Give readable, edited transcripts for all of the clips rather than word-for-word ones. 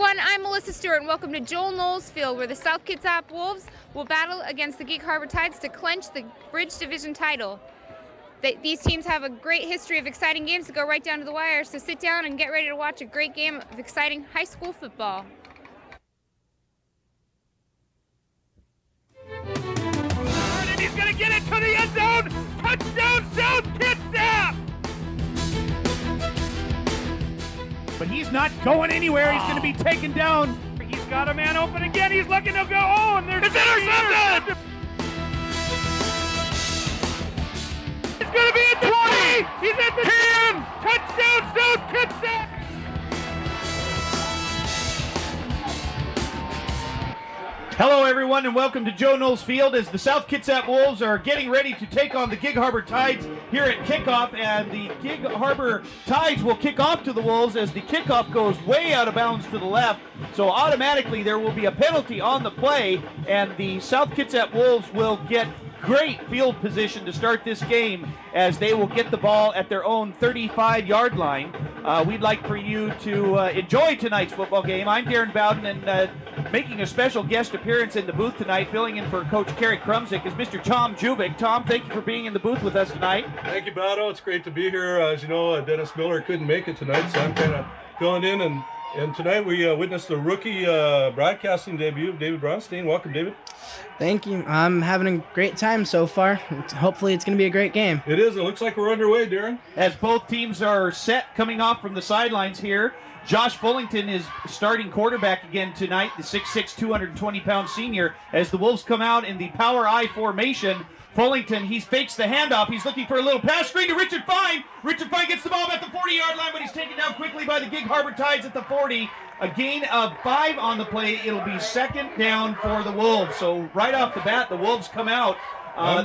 everyone, I'm Melissa Stewart and welcome to Joel Knowles Field, where the South Kitsap Wolves will battle against the Gig Harbor Tides to clinch the Bridge Division title. These teams have a great history of exciting games that go right down to the wire, so sit down and get ready to watch a great game of exciting high school football. And he's going to get it to the end zone! Touchdown, South Kitsap! But he's not going anywhere. He's going to be taken down. He's got a man open again. He's looking to go. Oh, and there's intercepted! He's going to be at 20. He's at the 10. Touchdown, South Kitsap! Hello, everyone, and welcome to Joe Knowles Field as the South Kitsap Wolves are getting ready to take on the Gig Harbor Tides here at kickoff, and the Gig Harbor Tides will kick off to the Wolves as the kickoff goes way out of bounds to the left, so automatically there will be a penalty on the play, and the South Kitsap Wolves will get great field position to start this game as they will get the ball at their own 35-yard line. We'd like for you to enjoy tonight's football game. I'm Darren Bowden, and making a special guest appearance in the booth tonight, filling in for Coach Kerry Krumzik, is Mr. Tom Jubick. Tom, thank you for being in the booth with us tonight. Thank you, Bowdo. It's great to be here. As you know, Dennis Miller couldn't make it tonight, so I'm kind of filling in. And tonight we witnessed the rookie broadcasting debut of David Bronstein. Welcome, David. Thank you. I'm having a great time so far. Hopefully it's going to be a great game. It is. It looks like we're underway, Darren. As both teams are set coming off from the sidelines here, Josh Fullington is starting quarterback again tonight, the 6'6", 220-pound senior, as the Wolves come out in the power I formation. Fullington, he fakes the handoff. He's looking for a little pass screen to Richard Fine. Richard Fine gets the ball at the 40-yard line, but he's taken down quickly by the Gig Harbor Tides at the 40. A gain of 5 on the play. It'll be second down for the Wolves. So right off the bat, the Wolves come out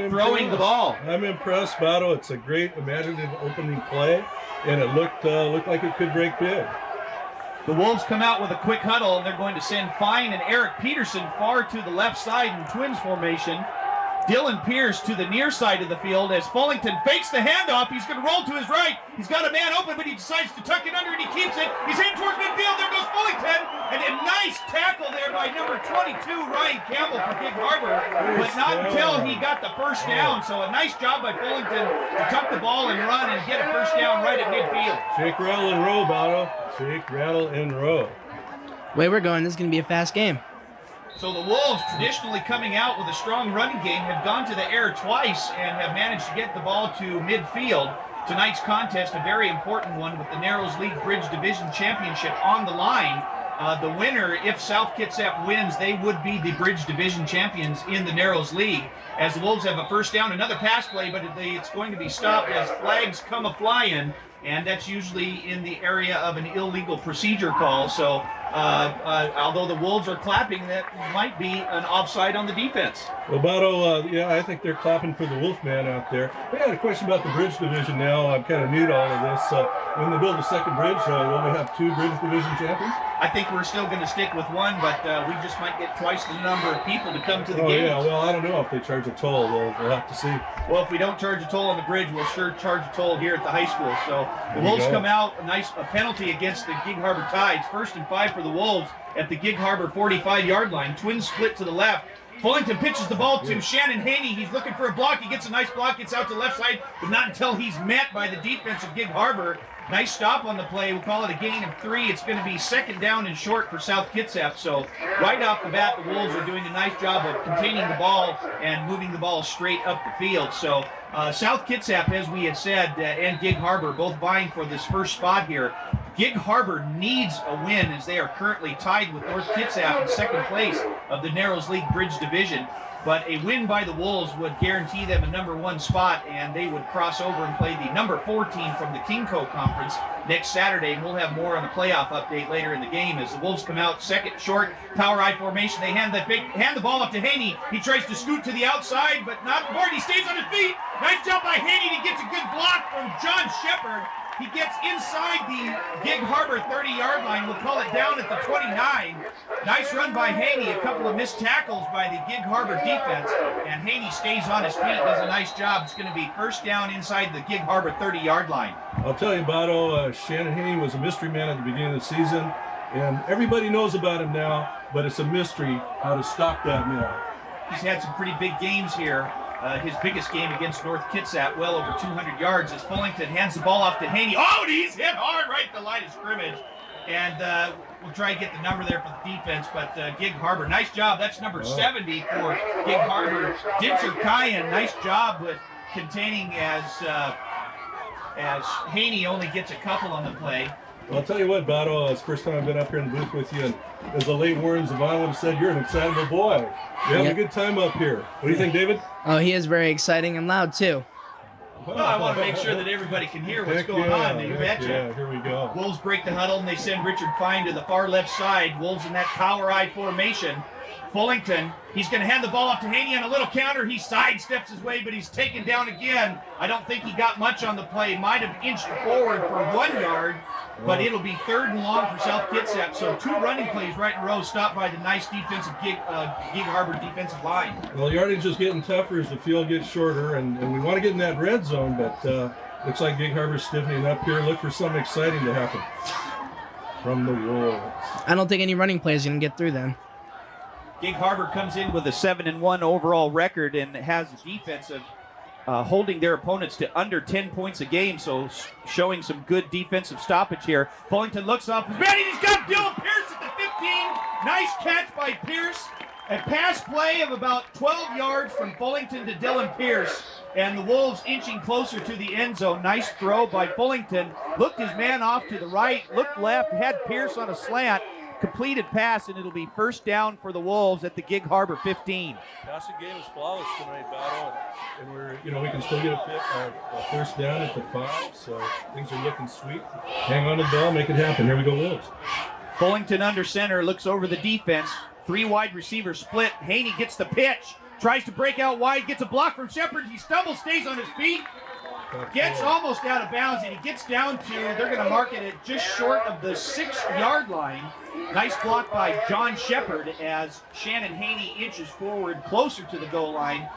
throwing the ball. I'm impressed, Bowdo. It's a great imaginative opening play, and it looked like it could break big. The Wolves come out with a quick huddle, and they're going to send Fine and Eric Peterson far to the left side in twins formation. Dylan Pierce to the near side of the field as Fullington fakes the handoff. He's going to roll to his right. He's got a man open, but he decides to tuck it under, and he keeps it. He's heading towards midfield. There goes Fullington. And a nice tackle there by number 22, Ryan Campbell for Gig Harbor, but not until he got the first down. So a nice job by Fullington to tuck the ball and run and get a first down right at midfield. Shake, rattle, and roll, Bowdo. Shake, rattle, and roll. The way we're going, this is going to be a fast game. So the Wolves, traditionally coming out with a strong running game, have gone to the air twice and have managed to get the ball to midfield. Tonight's contest, a very important one with the Narrows League Bridge Division Championship on the line. The winner, if South Kitsap wins, they would be the Bridge Division champions in the Narrows League. As the Wolves have a first down, another pass play, but it's going to be stopped as flags come a-flying, and that's usually in the area of an illegal procedure call. So although the Wolves are clapping, that might be an offside on the defense. Well, Bowdo, yeah, I think they're clapping for the Wolfman out there. We had a question about the Bridge Division now. I'm kind of new to all of this. When they build a second bridge, will we have 2 Bridge Division champions? I think we're still going to stick with 1, but we just might get twice the number of people to come to the games. Yeah, well, I don't know if they charge a toll. We'll have to see. Well, if we don't charge a toll on the bridge, we'll sure charge a toll here at the high school. So the Wolves come out, a penalty against the Gig Harbor Tides. 1st and 5 for the Wolves at the Gig Harbor 45-yard line. Twins split to the left. Fullington pitches the ball to Shannon Haney. He's looking for a block. He gets a nice block, gets out to the left side, but not until he's met by the defense of Gig Harbor. Nice stop on the play. We'll call it a gain of 3. It's going to be second down and short for South Kitsap. So right off the bat, the Wolves are doing a nice job of containing the ball and moving the ball straight up the field. So South Kitsap, as we had said, and Gig Harbor both vying for this first spot here. Gig Harbor needs a win as they are currently tied with North Kitsap in second place of the Narrows League Bridge Division. But a win by the Wolves would guarantee them a number 1 spot, and they would cross over and play the number 4 team from the Kingco Conference next Saturday. And we'll have more on the playoff update later in the game as the Wolves come out second short, power I formation. They hand the ball up to Haney. He tries to scoot to the outside, but not before he stays on his feet. Nice jump by Haney. He gets a good block from John Shepard. He gets inside the Gig Harbor 30-yard line. We'll call it down at the 29. Nice run by Haney. A couple of missed tackles by the Gig Harbor defense. And Haney stays on his feet, does a nice job. It's going to be first down inside the Gig Harbor 30-yard line. I'll tell you, Bowdo, Shannon Haney was a mystery man at the beginning of the season. and everybody knows about him now, but it's a mystery how to stop that man. He's had some pretty big games here. His biggest game against North Kitsap, well over 200 yards, as Fullington hands the ball off to Haney. Oh, and he's hit hard right at the line of scrimmage. And we'll try and get the number there for the defense, but Gig Harbor, nice job. That's number 70 for Gig Harbor. Dinser Kyan, nice job with containing as Haney only gets a couple on the play. Well, I'll tell you what, Bato, it's the first time I've been up here in the booth with you, and as the late Warren Zavon would have said, you're an excitable boy. You're having a good time up here. What do you think, David? Oh, he is very exciting and loud, too. Well, I want to make sure that everybody can hear what's going on. You betcha. Yeah, here we go. Wolves break the huddle, and they send Richard Fine to the far left side. Wolves in that power I formation. Fullington, he's going to hand the ball off to Haney on a little counter. He sidesteps his way, but he's taken down again. I don't think he got much on the play. Might have inched forward for 1 yard, but it'll be 3rd and long for South Kitsap. So 2 running plays right in a row, stopped by the nice defensive Gig Harbor defensive line. Well, yardage is getting tougher as the field gets shorter, and we want to get in that red zone, but looks like Gig Harbor's stiffening up here. Look for something exciting to happen from the Wolves. I don't think any running plays going to get through then. Gig Harbor comes in with a 7-1 overall record and has a defense of holding their opponents to under 10 points a game, so showing some good defensive stoppage here. Fullington looks off his man, he's got Dylan Pierce at the 15. Nice catch by Pierce. A pass play of about 12 yards from Fullington to Dylan Pierce, and the Wolves inching closer to the end zone. Nice throw by Fullington. Looked his man off to the right, looked left, had Pierce on a slant. Completed pass, and it'll be 1st down for the Wolves at the Gig Harbor 15. Passing game is flawless tonight, Battle, and we can still get a 1st down at the 5, so things are looking sweet. Hang on to the ball, make it happen. Here we go, Wolves. Fullington under center, looks over the defense. 3 wide receivers split. Haney gets the pitch, tries to break out wide, gets a block from Shepard. He stumbles, stays on his feet. Gets almost out of bounds, and he gets down to, they're going to mark it at just short of the 6-yard line. Nice block by John Shepard as Shannon Haney inches forward closer to the goal line,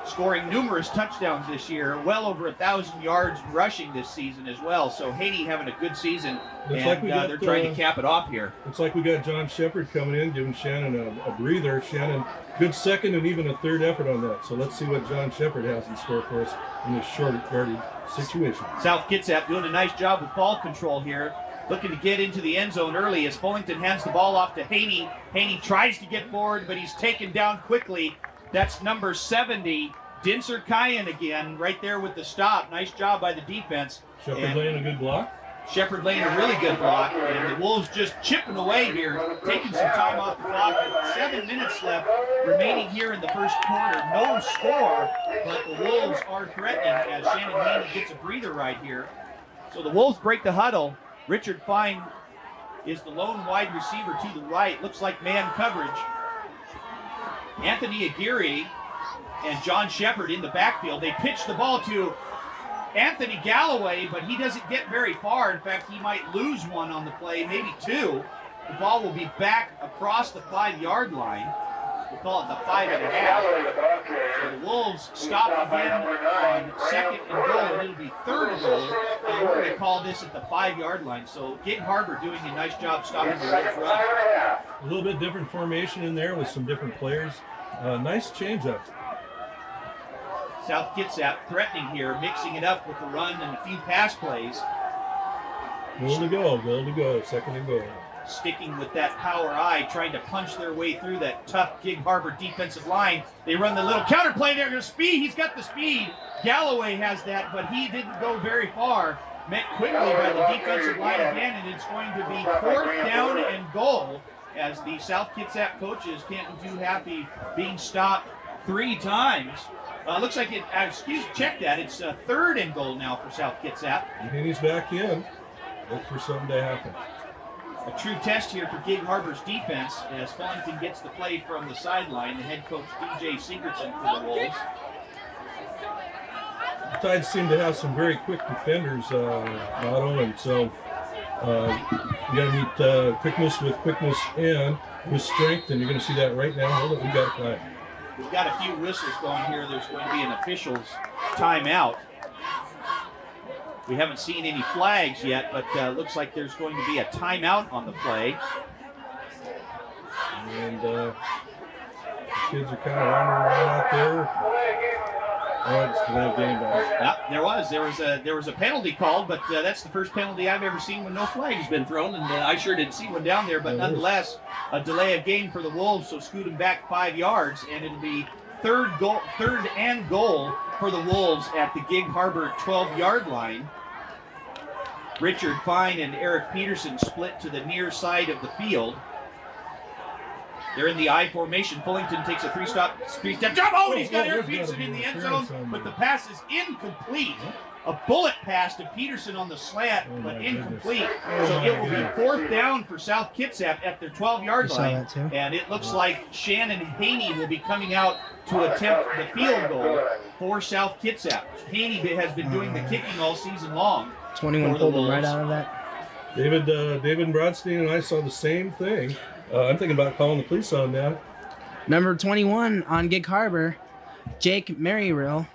scoring numerous touchdowns this year, well over 1,000 yards rushing this season as well. So Haney having a good season, and they're trying to cap it off here. Looks like we got John Shepard coming in, giving Shannon a breather. Shannon, good 2nd and even a 3rd effort on that. So let's see what John Shepard has in store for us in this short yardage situation. South Kitsap doing a nice job with ball control here. Looking to get into the end zone early as Fullington hands the ball off to Haney. Haney tries to get forward, but he's taken down quickly. That's number 70, Dinser Kyan again, right there with the stop. Nice job by the defense. Shepard laying a good block. Shepard laying a really good block, and the Wolves just chipping away here, taking some time off the clock. 7 minutes left remaining here in the 1st quarter. No score, but the Wolves are threatening as Shannon Haney gets a breather right here. So the Wolves break the huddle. Richard Fine is the lone wide receiver to the right. Looks like man coverage. Anthony Aguirre and John Shepard in the backfield. They pitch the ball to Anthony Galloway, but he doesn't get very far. In fact, he might lose one on the play, maybe 2. The ball will be back across the 5-yard line. We'll call it the 5.5. So the Wolves stop again on 2nd and goal, and it'll be 3rd and goal. And we're going to call this at the 5-yard line. So Gig Harbor doing a nice job stopping the Wolves run. A little bit different formation in there with some different players. Nice change-up. South Kitsap threatening here, mixing it up with the run and a few pass plays. Goal to go, 2nd and goal. Sticking with that power I, trying to punch their way through that tough Gig Harbor defensive line. They run the little counter play there. There's speed. He's got the speed. Galloway has that, but he didn't go very far. Met quickly by the defensive line again, and it's going to be 4th down and goal as the South Kitsap coaches can't be too happy being stopped 3 times. Looks like it, check that. It's 3rd and goal now for South Kitsap. And he's back in. Look for something to happen. A true test here for Gig Harbor's defense as Fullington gets the play from the sideline. The head coach, DJ Sigurdson, for the Wolves. The Tides seem to have some very quick defenders, Otto, and so you got to meet quickness with quickness and with strength, and you're going to see that right now. Hold it, we got a flag. We've got a few whistles going here. There's going to be an official's timeout. We haven't seen any flags yet, but looks like there's going to be a timeout on the play. And the kids are kind of wandering around out there. Oh, it's delay of game back. Yeah, there was a penalty called, but that's the first penalty I've ever seen when no flag has been thrown, and I sure didn't see one down there. But nonetheless, a delay of game for the Wolves, so scoot them back 5 yards, and it'll be third and goal for the Wolves at the Gig Harbor 12-yard line. Richard Fine and Eric Peterson split to the near side of the field. They're in the I formation. Fullington takes a three-step jump. Oh, and he's got Eric Peterson in the end zone, but the pass is incomplete. A bullet pass to Peterson on the slant, but incomplete. So it will be fourth down for South Kitsap at their 12-yard line. And it looks like Shannon Haney will be coming out to attempt the field goal for South Kitsap. Haney has been doing the kicking all season long. 21 pulled him right out of that. David Brodstein and I saw the same thing. I'm thinking about calling the police on that. Number 21 on Gig Harbor, Jake Maryrill.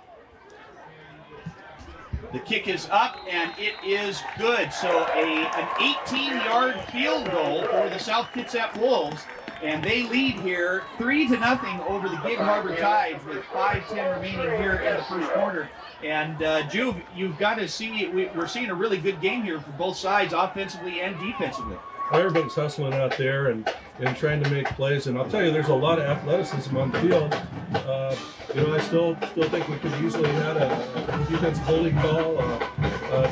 The kick is up, and it is good. So an 18-yard field goal for the South Kitsap Wolves, and they lead here 3-0 over the Gig Harbor Tides with 5:10 remaining here in the first quarter. And Juve, you've got to see, we're seeing a really good game here for both sides, offensively and defensively. Everybody's hustling out there and trying to make plays, and I'll tell you, there's a lot of athleticism on the field. I still think we could easily have a defensive holding call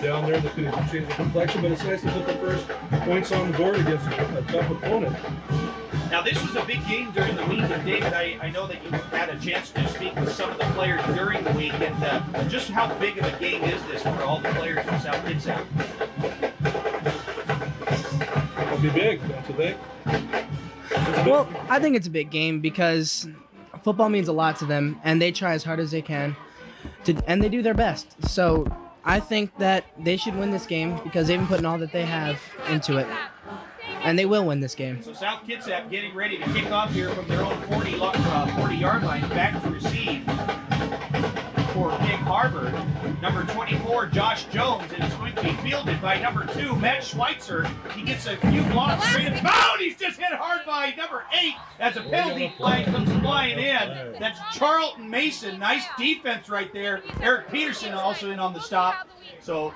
down there that could have changed the complexion, but it's nice to put the first points on the board against a tough opponent. Now, this was a big game during the week, and David, I know that you had a chance to speak with some of the players during the week, and just how big of a game is this for all the players in South Kitsap? It'll be big, don't you think? Well, I think it's a big game because football means a lot to them, and they try as hard as they can, and they do their best. So I think that they should win this game because they've been putting all that they have into it, and they will win this game. So South Kitsap getting ready to kick off here from their own 40-yard line, back to receive for Gig Harbor. Number 24, Josh Jones, and it's going to be fielded by number 2, Matt Schweitzer. He gets a few blocks straight and bound. He's just hit hard by number 8 as a penalty flag comes flying in. That's Charlton Mason. Nice defense right there. Eric Peterson also in on the stop. So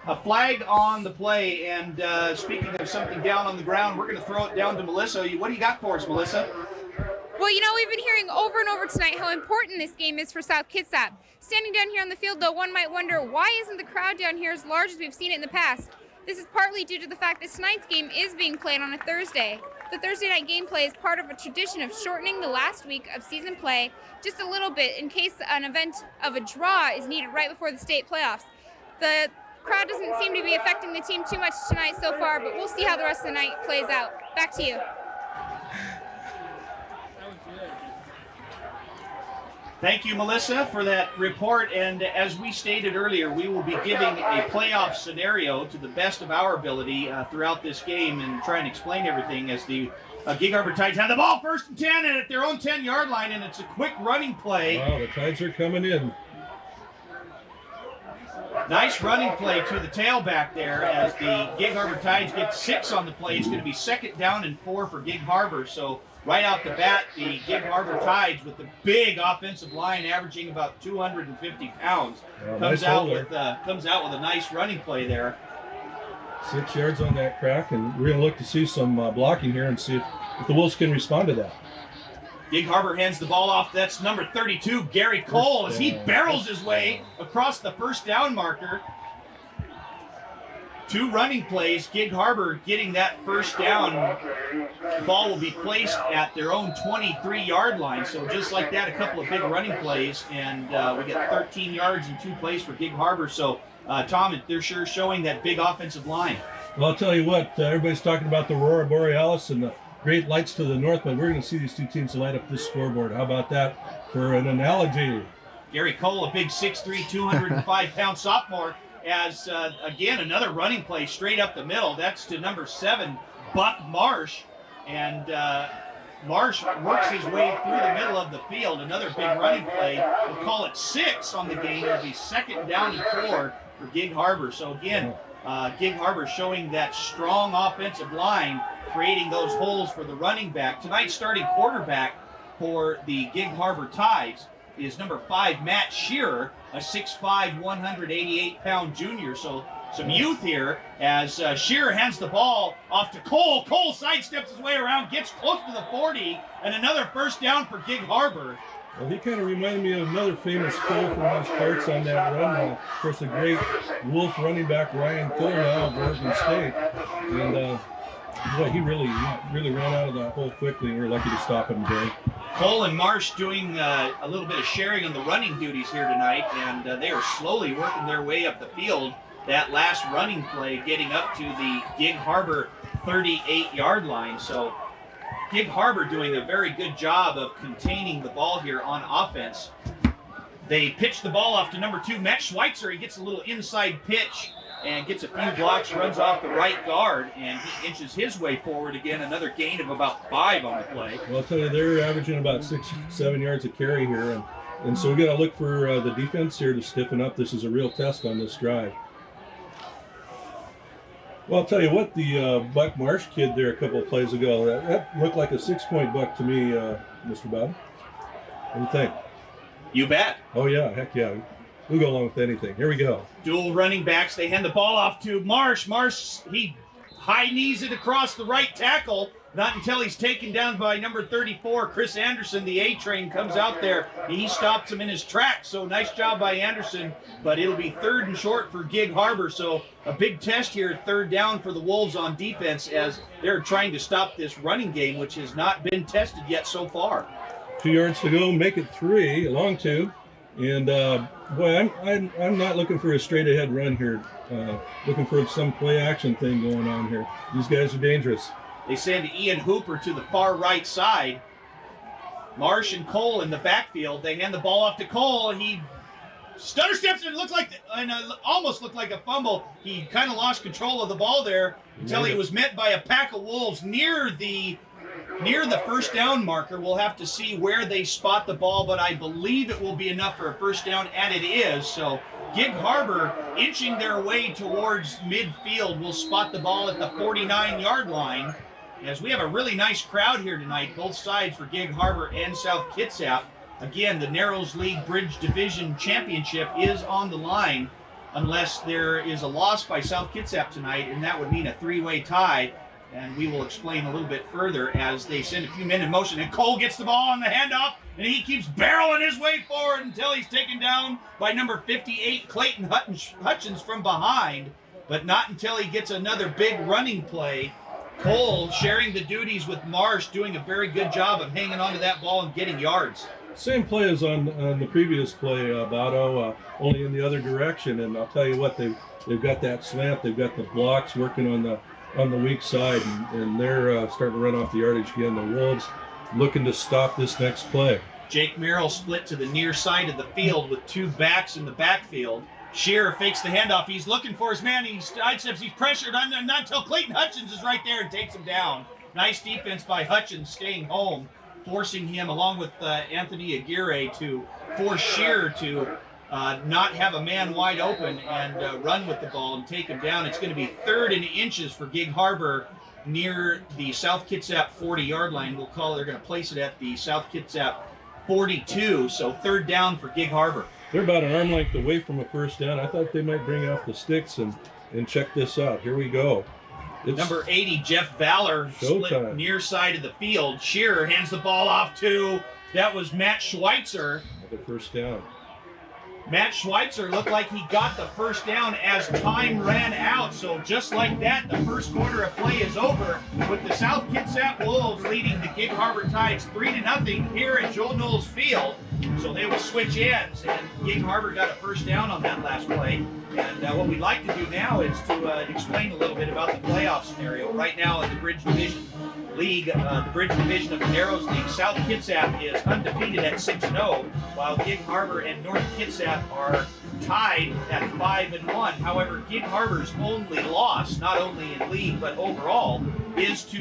a flag on the play, and speaking of something down on the ground, we're going to throw it down to Melissa. What do you got for us, Melissa? Well, we've been hearing over and over tonight how important this game is for South Kitsap. Standing down here on the field, though, one might wonder, why isn't the crowd down here as large as we've seen it in the past? This is partly due to the fact that tonight's game is being played on a Thursday. The Thursday night gameplay is part of a tradition of shortening the last week of season play just a little bit in case an event of a draw is needed right before the state playoffs. The crowd doesn't seem to be affecting the team too much tonight so far, but we'll see how the rest of the night plays out. Back to you. Thank you, Melissa, for that report. And as we stated earlier, we will be giving a playoff scenario to the best of our ability throughout this game and try and explain everything as the Gig Harbor Tides have the ball 1st and 10 and at their own 10-yard line, and it's a quick running play. Wow, the Tides are coming in. Nice running play to the tailback there as the Gig Harbor Tides get 6 on the play. It's going to be 2nd down and 4 for Gig Harbor. So right out the bat, the Gig Harbor Tides with the big offensive line averaging about 250 pounds comes out with a nice running play there. 6 yards on that crack, and we're going to look to see some blocking here and see if the Wolves can respond to that. Gig Harbor hands the ball off. That's number 32, Gary Cole, as he barrels his way across the first down marker. 2 running plays. Gig Harbor getting that first down. The ball will be placed at their own 23-yard line. So just like that, a couple of big running plays, and we get 13 yards in 2 plays for Gig Harbor. So, Tom, they're sure showing that big offensive line. Well, I'll tell you what, everybody's talking about the Aurora Borealis and the great lights to the north, but we're going to see these 2 teams light up this scoreboard. How about that for an analogy? Gary Cole, a big 6'3", 205-pound sophomore, as, again, another running play straight up the middle. That's to number 7, Buck Marsh. And Marsh works his way through the middle of the field. Another big running play. We'll call it 6 on the game. It'll be 2nd down and 4 for Gig Harbor. So, again, Gig Harbor showing that strong offensive line, creating those holes for the running back. Tonight's starting quarterback for the Gig Harbor Tides is number 5, Matt Shearer, a 6'5", 188-pound junior. So some youth here as Shearer hands the ball off to Cole. Cole sidesteps his way around, gets close to the 40, and another first down for Gig Harbor. Well, he kind of reminded me of another famous Cole from his parts on that run. Of course, the great Wolf running back Ryan Cole now of Oregon State. And boy, he really ran out of that hole quickly, and we were lucky to stop him there. Cole and Marsh doing a little bit of sharing on the running duties here tonight, and they are slowly working their way up the field. That last running play getting up to the Gig Harbor 38-yard line. So Gig Harbor doing a very good job of containing the ball here on offense. They pitch the ball off to number 2, Matt Schweitzer. He gets a little inside pitch and gets a few blocks, runs off the right guard, and he inches his way forward again. Another gain of about 5 on the play. Well, I'll tell you, they're averaging about 6-7 yards a carry here, and so we got to look for the defense here to stiffen up. This is a real test on this drive. Well, I'll tell you what, the Buck Marsh kid there a couple of plays ago, that looked like a 6-point buck to me, Mr. Bob. What do you think? You bet. Oh, yeah, heck yeah. We'll go along with anything. Here we go. Dual running backs. They hand the ball off to Marsh. Marsh, he high knees it across the right tackle. Not until he's taken down by number 34, Chris Anderson. The A-train comes out there. He stops him in his tracks. So nice job by Anderson. But it'll be 3rd and short for Gig Harbor. So a big test here, 3rd down for the Wolves on defense as they're trying to stop this running game, which has not been tested yet so far. 2 yards to go, make it 3, a long 2. And boy, I'm not looking for a straight ahead run here. Looking for some play action thing going on here. These guys are dangerous. They send Ian Hooper to the far right side. Marsh and Cole in the backfield. They hand the ball off to Cole. He stutter steps and almost looked like a fumble. He kind of lost control of the ball there until he was met by a pack of Wolves near the first down marker. We'll have to see where they spot the ball, but I believe it will be enough for a first down, and it is. So Gig Harbor inching their way towards midfield will spot the ball at the 49-yard line. As we have a really nice crowd here tonight, both sides for Gig Harbor and South Kitsap. Again, the Narrows League Bridge Division Championship is on the line unless there is a loss by South Kitsap tonight, and that would mean a 3-way tie. And we will explain a little bit further as they send a few men in motion. And Cole gets the ball on the handoff, and he keeps barreling his way forward until he's taken down by number 58, Clayton Hutchins from behind. But not until he gets another big running play. Cole sharing the duties with Marsh, doing a very good job of hanging onto that ball and getting yards. Same play as on the previous play, Bado, only in the other direction. And I'll tell you what, they've got that slant, they've got the blocks working on the weak side, and they're starting to run off the yardage again. The Wolves looking to stop this next play. Jake Merrill split to the near side of the field with 2 backs in the backfield. Shearer fakes the handoff. He's looking for his man. He sidesteps. He's pressured. Not until Clayton Hutchins is right there and takes him down. Nice defense by Hutchins staying home, forcing him along with Anthony Aguirre to force Shearer to not have a man wide open and run with the ball and take him down. It's going to be 3rd and inches for Gig Harbor near the South Kitsap 40-yard line. They're going to place it at the South Kitsap 42, so 3rd down for Gig Harbor. They're about an arm length away from a first down. I thought they might bring off the sticks and check this out. Here we go. It's number 80, Jeff Valor, split near side of the field. Shearer hands the ball off to, that was Matt Schweitzer. Another first down. Matt Schweitzer looked like he got the first down as time ran out. So just like that, the first quarter of play is over with the South Kitsap Wolves leading the Gig Harbor Tides 3-0 here at Joel Knowles Field. So they will switch ends, and Gig Harbor got a first down on that last play. And what we'd like to do now is to explain a little bit about the playoff scenario. Right now in the Bridge Division League, the Bridge Division of the Narrows League, South Kitsap is undefeated at 6-0, while Gig Harbor and North Kitsap are tied at 5-1. However, Gig Harbor's only loss, not only in league but overall, is to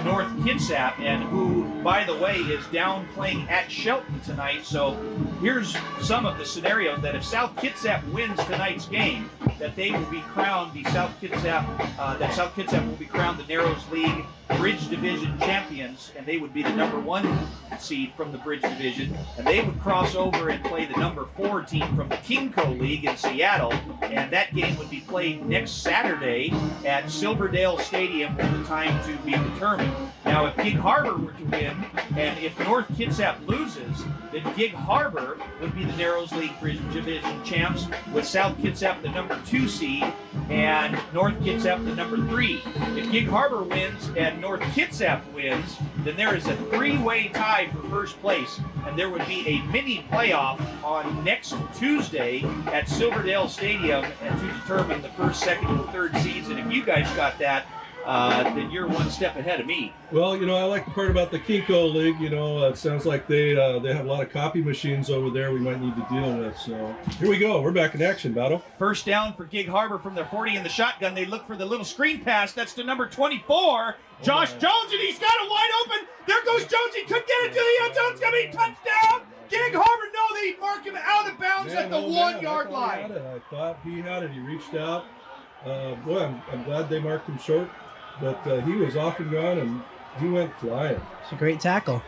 North Kitsap, and who, by the way, is down playing at Shelton tonight. So here's some of the scenarios that if South Kitsap wins tonight's game, that they will be crowned South Kitsap will be crowned the Narrows League Bridge Division champions, and they would be the number 1 seed from the Bridge Division, and they would cross over and play the number 4 team from the Kingco League in Seattle, and that game would be played next Saturday at Silverdale Stadium with the time to be determined. Now, if Gig Harbor were to win, and if North Kitsap loses, then Gig Harbor would be the Narrows League Bridge Division champs, with South Kitsap the number 2 seed, and North Kitsap the number 3. If Gig Harbor wins and North Kitsap wins, then there is a 3-way tie for first place, and there would be a mini playoff on next Tuesday at Silverdale Stadium and to determine the first, second, and third seeds. And if you guys got that, then you're one step ahead of me. Well, I like the part about the Kingco League. It sounds like they have a lot of copy machines over there we might need to deal with. So here we go. We're back in action, Battle. First down for Gig Harbor from their 40 in the shotgun. They look for the little screen pass. That's to number 24, Josh Jones, and he's got it wide open. There goes Jones. He could get it to the end zone. It's going to be touchdown. Gig Harbor, no, they mark him out of bounds at the 1-yard line. I thought he had it. He reached out. Boy, I'm glad they marked him short. But he was off and gone, and he went flying. It's a great tackle.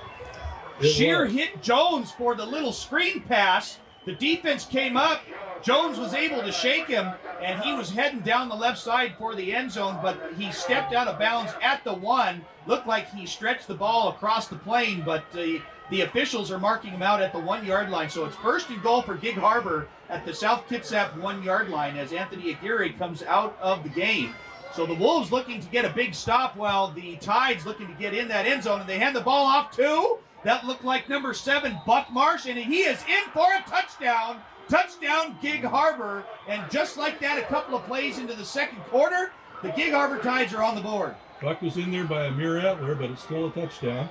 Shear hit Jones for the little screen pass. The defense came up. Jones was able to shake him, and he was heading down the left side for the end zone, but he stepped out of bounds at the 1. Looked like he stretched the ball across the plane, but the officials are marking him out at the 1-yard line. So it's first and goal for Gig Harbor at the South Kitsap 1-yard line as Anthony Aguirre comes out of the game. So the Wolves looking to get a big stop while the Tides looking to get in that end zone, and they hand the ball off to, that looked like number 7, Buck Marsh, and he is in for a touchdown. Touchdown, Gig Harbor. And just like that, a couple of plays into the second quarter, the Gig Harbor Tides are on the board. Buck was in there by a mere antler, but it's still a touchdown.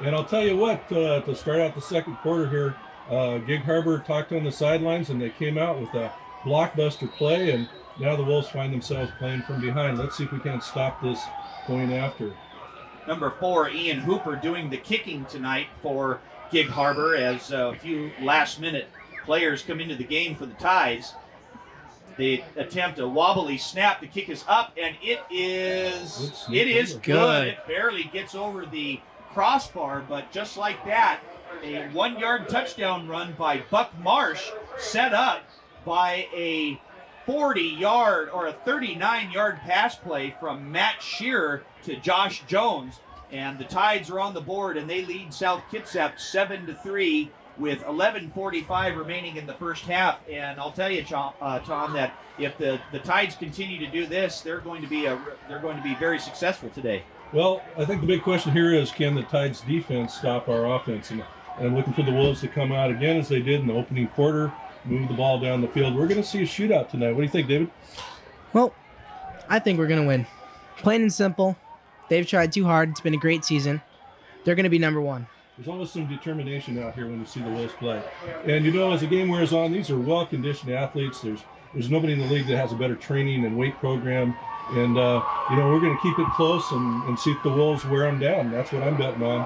And I'll tell you what, to start out the second quarter here, Gig Harbor talked on the sidelines, and they came out with a blockbuster play, and now the Wolves find themselves playing from behind. Let's see if we can stop this going after. Number 4, Ian Hooper, doing the kicking tonight for Gig Harbor as a few last-minute players come into the game for the Tides. They attempt a wobbly snap. The kick is up, and it is good. It barely gets over the crossbar, but just like that, a 1-yard touchdown run by Buck Marsh, set up by a 40-yard or a 39-yard pass play from Matt Shearer to Josh Jones, and the Tides are on the board, and they lead South Kitsap 7-3 with 11:45 remaining in the first half. And I'll tell you, Tom, that if the Tides continue to do this, they're going to be very successful today. Well, I think the big question here is, can the Tides defense stop our offense? And I'm looking for the Wolves to come out again as they did in the opening quarter, move the ball down the field. We're going to see a shootout tonight. What do you think, David? Well, I think we're going to win. Plain and simple. They've tried too hard. It's been a great season. They're going to be number 1. There's always some determination out here when you see the Wolves play. And as the game wears on, these are well-conditioned athletes. There's nobody in the league that has a better training and weight program. And, we're going to keep it close and see if the Wolves wear them down. That's what I'm betting on.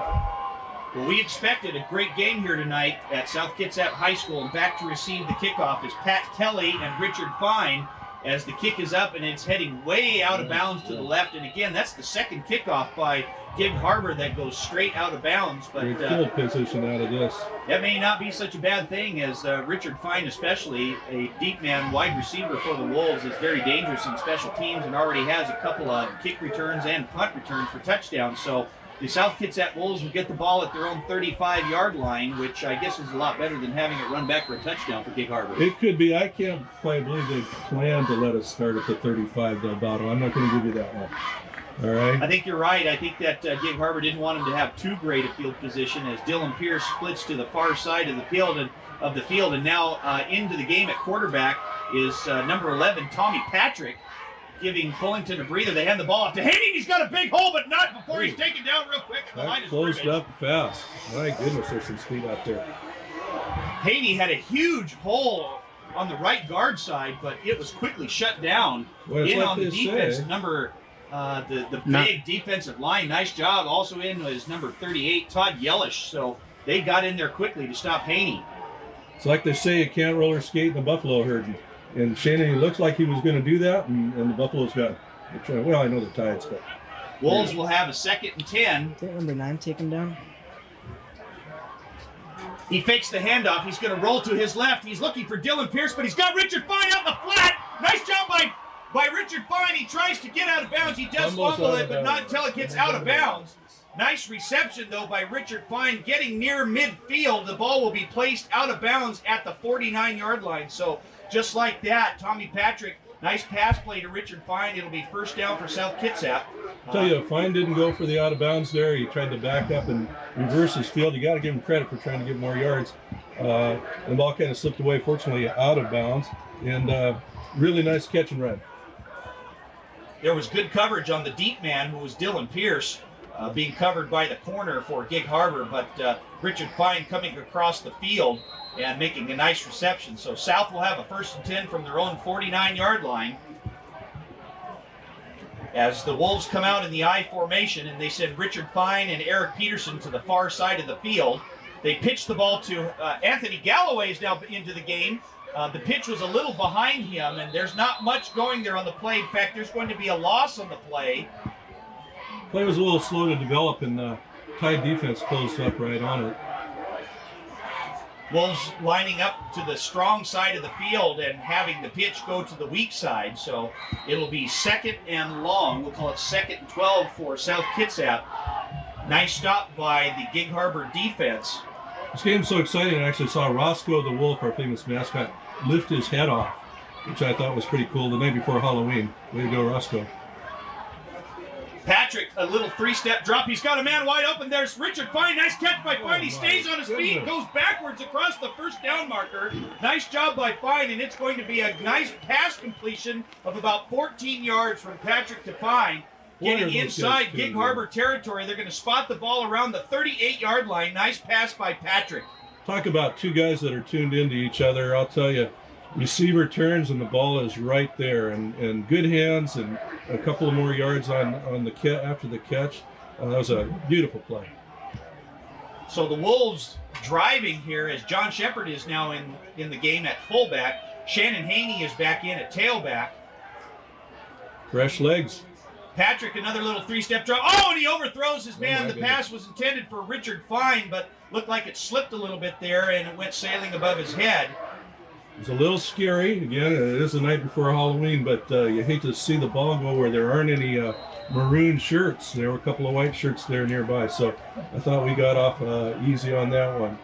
Well, we expected a great game here tonight at South Kitsap High School, and back to receive the kickoff is Pat Kelly and Richard Fine as the kick is up and it's heading way out of bounds to the left. And again, that's the second kickoff by Gig Harbor that goes straight out of bounds. But great field position out of this. That may not be such a bad thing, as Richard Fine, especially a deep man wide receiver for the Wolves, is very dangerous in special teams and already has a couple of kick returns and punt returns for touchdowns. So the South Kitsap Wolves will get the ball at their own 35-yard line, which I guess is a lot better than having it run back for a touchdown for Gig Harbor. It could be. I can't quite believe they planned to let us start at the 35, though, Botto. I'm not going to give you that one. All right. I think you're right. I think that Gig Harbor didn't want him to have too great a field position, as Dylan Pierce splits to the far side of the field, and now into the game at quarterback is number 11, Tommy Patrick, giving Fullington a breather. They hand the ball off to Haney. He's got a big hole, but not before he's taken down real quick. And the line is closed up fast. My goodness, there's some speed out there. Haney had a huge hole on the right guard side, but it was quickly shut down. Well, in like on the defense, number the big defensive line. Nice job. Also in was number 38, Todd Yellish. So they got in there quickly to stop Haney. It's like they say, you can't roller skate in the buffalo herd. And Shannon, he looks like he was going to do that, and the Buffalo's got, well, I know the Tides, but. Wolves will have a 2nd and 10. Did number 9 take him down? He fakes the handoff. He's going to roll to his left. He's looking for Dylan Pierce, but he's got Richard Fine out in the flat. Nice job by Richard Fine. He tries to get out of bounds. He does fumble it, but not until it gets out of bounds. Nice reception, though, by Richard Fine. Getting near midfield, the ball will be placed out of bounds at the 49-yard line. So just like that, Tommy Patrick, nice pass play to Richard Fine. It'll be first down for South Kitsap. I'll tell you, Fine didn't go for the out of bounds there. He tried to back up and reverse his field. You got to give him credit for trying to get more yards. The ball kind of slipped away, fortunately, out of bounds. And really nice catch and run. There was good coverage on the deep man, who was Dylan Pierce, being covered by the corner for Gig Harbor, but Richard Fine coming across the field and making a nice reception. So South will have a 1st and 10 from their own 49-yard line. As the Wolves come out in the I formation, and they send Richard Fine and Eric Peterson to the far side of the field. They pitch the ball to Anthony Galloway is now into the game. The pitch was a little behind him, and there's not much going there on the play. In fact, there's going to be a loss on the play. Play was a little slow to develop, and the Tide defense closed up right on it. Wolves lining up to the strong side of the field and having the pitch go to the weak side. So it'll be 2nd and long. We'll call it 2nd and 12 for South Kitsap. Nice stop by the Gig Harbor defense. This game's so exciting. I actually saw Roscoe the Wolf, our famous mascot, lift his head off, which I thought was pretty cool the night before Halloween. Way to go, Roscoe. Patrick, a little 3-step drop. He's got a man wide open. There's Richard Fine. Nice catch by Fine. He stays on his feet, goes backwards across the first down marker. Nice job by Fine, and it's going to be a nice pass completion of about 14 yards from Patrick to Fine. Getting inside Gig Harbor territory. They're going to spot the ball around the 38-yard line. Nice pass by Patrick. Talk about two guys that are tuned into each other. I'll tell you, receiver turns and the ball is right there, and good hands and a couple of more yards on the after the catch. That was a beautiful play. So the Wolves driving here as John Shepard is now in the game at fullback. Shannon Haney is back in at tailback. Fresh legs. Patrick, another little 3-step drop. Oh, and he overthrows his man. The pass was intended for Richard Fine, but looked like it slipped a little bit there, and it went sailing above his head. It's a little scary. Again, it is the night before Halloween, but you hate to see the ball go where there aren't any maroon shirts. There were a couple of white shirts there nearby, so I thought we got off easy on that one.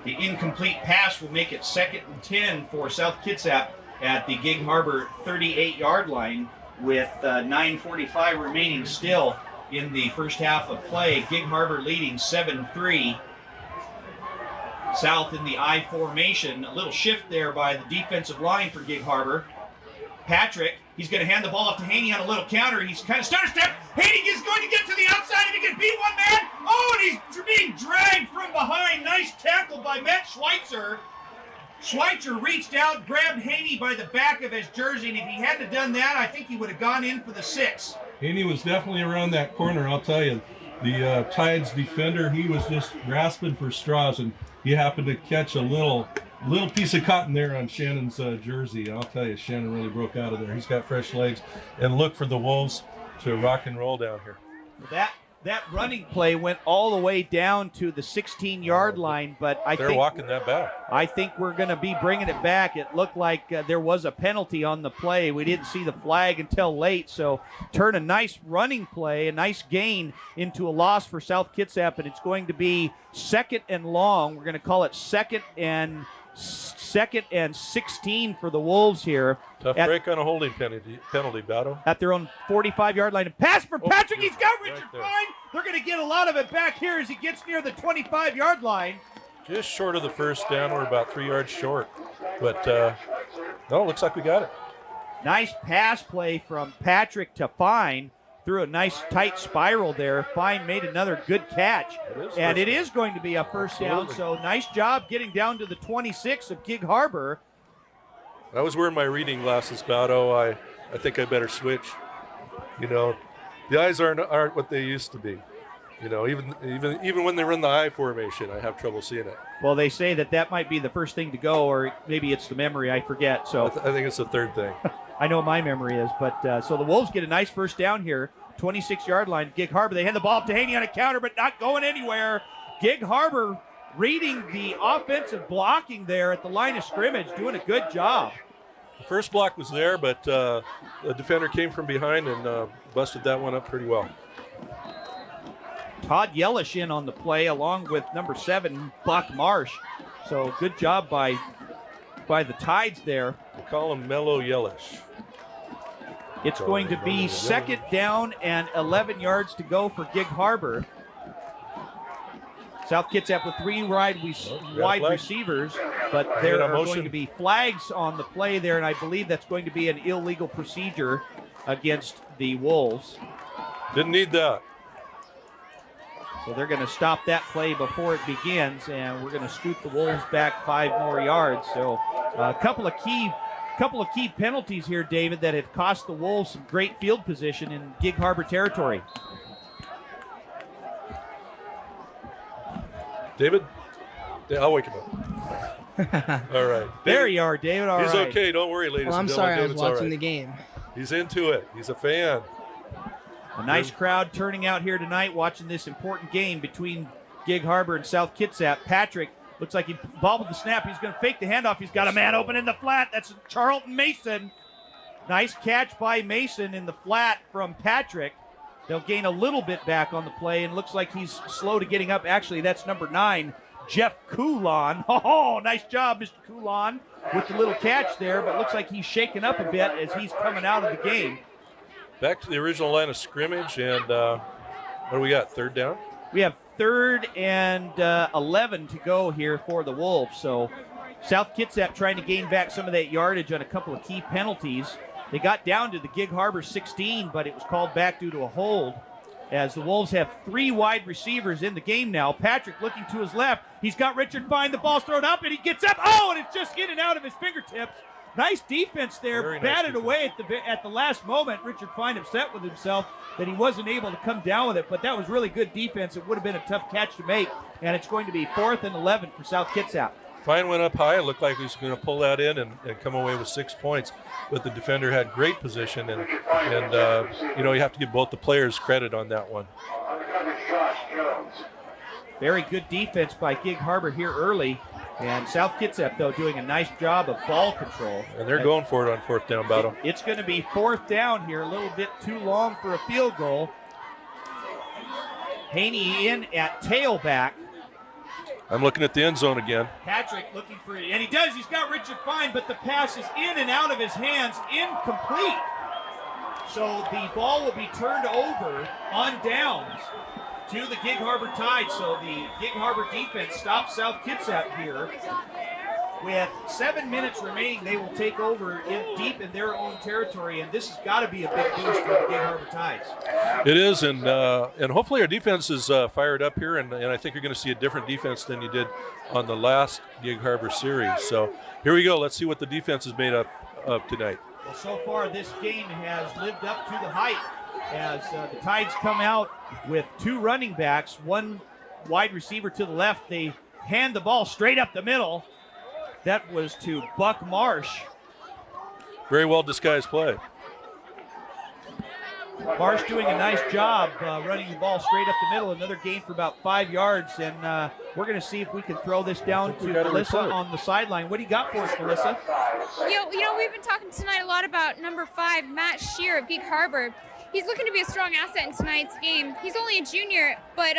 The incomplete pass will make it 2nd and 10 for South Kitsap at the Gig Harbor 38-yard line with 9:45 remaining still in the first half of play. Gig Harbor leading 7-3. South in the I formation. A little shift there by the defensive line for Gig Harbor. Patrick, he's going to hand the ball off to Haney on a little counter. He's kind of stutter step. Haney is going to get to the outside if he can beat one man. Oh, and he's being dragged from behind. Nice tackle by Matt Schweitzer. Schweitzer reached out, grabbed Haney by the back of his jersey, and if he hadn't done that, I think he would have gone in for the 6. Haney was definitely around that corner, I'll tell you. The Tides defender, he was just grasping for straws, and he happened to catch a little piece of cotton there on Shannon's jersey. And I'll tell you, Shannon really broke out of there. He's got fresh legs, and look for the Wolves to rock and roll down here. That running play went all the way down to the 16-yard line, but they're walking that back. I think we're going to be bringing it back. It looked like there was a penalty on the play. We didn't see the flag until late, so turn a nice running play, a nice gain into a loss for South Kitsap, and it's going to be 2nd and long. We're going to call it 2nd and 16 for the Wolves here. Tough break on a holding penalty, Batto. At their own 45-yard line. And pass for Patrick. He's got Richard Fine. They're going to get a lot of it back here as he gets near the 25-yard line. Just short of the first down. We're about 3 yards short. But, no, it looks like we got it. Nice pass play from Patrick to Fine. Through a nice tight spiral there. Fine made another good catch. It is going to be a first down. So nice job getting down to the 26 of Gig Harbor. I was wearing my reading glasses, Batto. I think I better switch. You know, the eyes aren't what they used to be. You know, even when they run the I formation, I have trouble seeing it. Well, they say that might be the first thing to go, or maybe it's the memory. I forget. So I think it's the third thing. I know my memory is, but so the Wolves get a nice first down here, 26-yard line. Gig Harbor, they hand the ball up to Haney on a counter, but not going anywhere. Gig Harbor reading the offensive blocking there at the line of scrimmage, doing a good job. The first block was there, but the defender came from behind and busted that one up pretty well. Todd Yellish in on the play along with number 7, Buck Marsh. So good job by the Tides there. We call him Mellow Yellish. It's going to be second down and 11 yards to go for Gig Harbor. South Kitsap with 3 wide receivers, but there are going to be flags on the play there, and I believe that's going to be an illegal procedure against the Wolves. Didn't need that. So they're going to stop that play before it begins, and we're going to scoot the Wolves back 5 more yards. So a couple of key penalties here, David, that have cost the Wolves some great field position in Gig Harbor territory. David? Yeah, I'll wake him up. All right. There you are, David. All He's right. okay. Don't worry, ladies Well, I'm and gentlemen. sorry, I was David's all watching right. the game. He's into it. He's a fan. A nice crowd turning out here tonight watching this important game between Gig Harbor and South Kitsap. Patrick looks like he bobbled the snap. He's going to fake the handoff. He's got a man open in the flat. That's Charlton Mason. Nice catch by Mason in the flat from Patrick. They'll gain a little bit back on the play, and looks like he's slow to getting up. Actually, that's number 9, Jeff Coulon. Oh, nice job, Mr. Coulon, with the little catch there, but looks like he's shaken up a bit as he's coming out of the game. Back to the original line of scrimmage, and what do we got, third down? We have 3rd and 11 to go here for the Wolves. So South Kitsap trying to gain back some of that yardage on a couple of key penalties. They got down to the Gig Harbor 16, but it was called back due to a hold, as the Wolves have 3 wide receivers in the game now. Patrick looking to his left. He's got Richard Fine. The ball's thrown up, and he gets up. Oh, and it's just in and out of his fingertips. Nice defense there. Very nice batted defense. away at the last moment. Richard Fine upset with himself that he wasn't able to come down with it, but that was really good defense. It would have been a tough catch to make, and it's going to be 4th and 11 for South Kitsap. Fine went up high. It looked like he was going to pull that in and come away with 6 points. But the defender had great position, and you know, you have to give both the players credit on that one. Very good defense by Gig Harbor here early. And South Kitsap, though, doing a nice job of ball control. And they're going for it on 4th down, Battle. It's going to be 4th down here, a little bit too long for a field goal. Haney in at tailback. I'm looking at the end zone again. Patrick looking for it, and he does. He's got Richard Fine, but the pass is in and out of his hands, incomplete. So the ball will be turned over on downs to the Gig Harbor Tide. So the Gig Harbor defense stops South Kitsap here. With 7 minutes remaining, they will take over deep in their own territory, and this has got to be a big boost for the Gig Harbor Tides. It is, and hopefully our defense is fired up here, and I think you're going to see a different defense than you did on the last Gig Harbor series. So here we go. Let's see what the defense is made up of tonight. Well, so far this game has lived up to the hype as the Tides come out with 2 running backs, 1 wide receiver to the left. They hand the ball straight up the middle. That was to Buck Marsh. Very well disguised play. Marsh doing a nice job running the ball straight up the middle. Another gain for about 5 yards, and we're going to see if we can throw this down to Melissa on the sideline. What do you got for us, Melissa? You know, we've been talking tonight a lot about number 5, Matt Shear of Gig Harbor. He's looking to be a strong asset in tonight's game. He's only a junior, but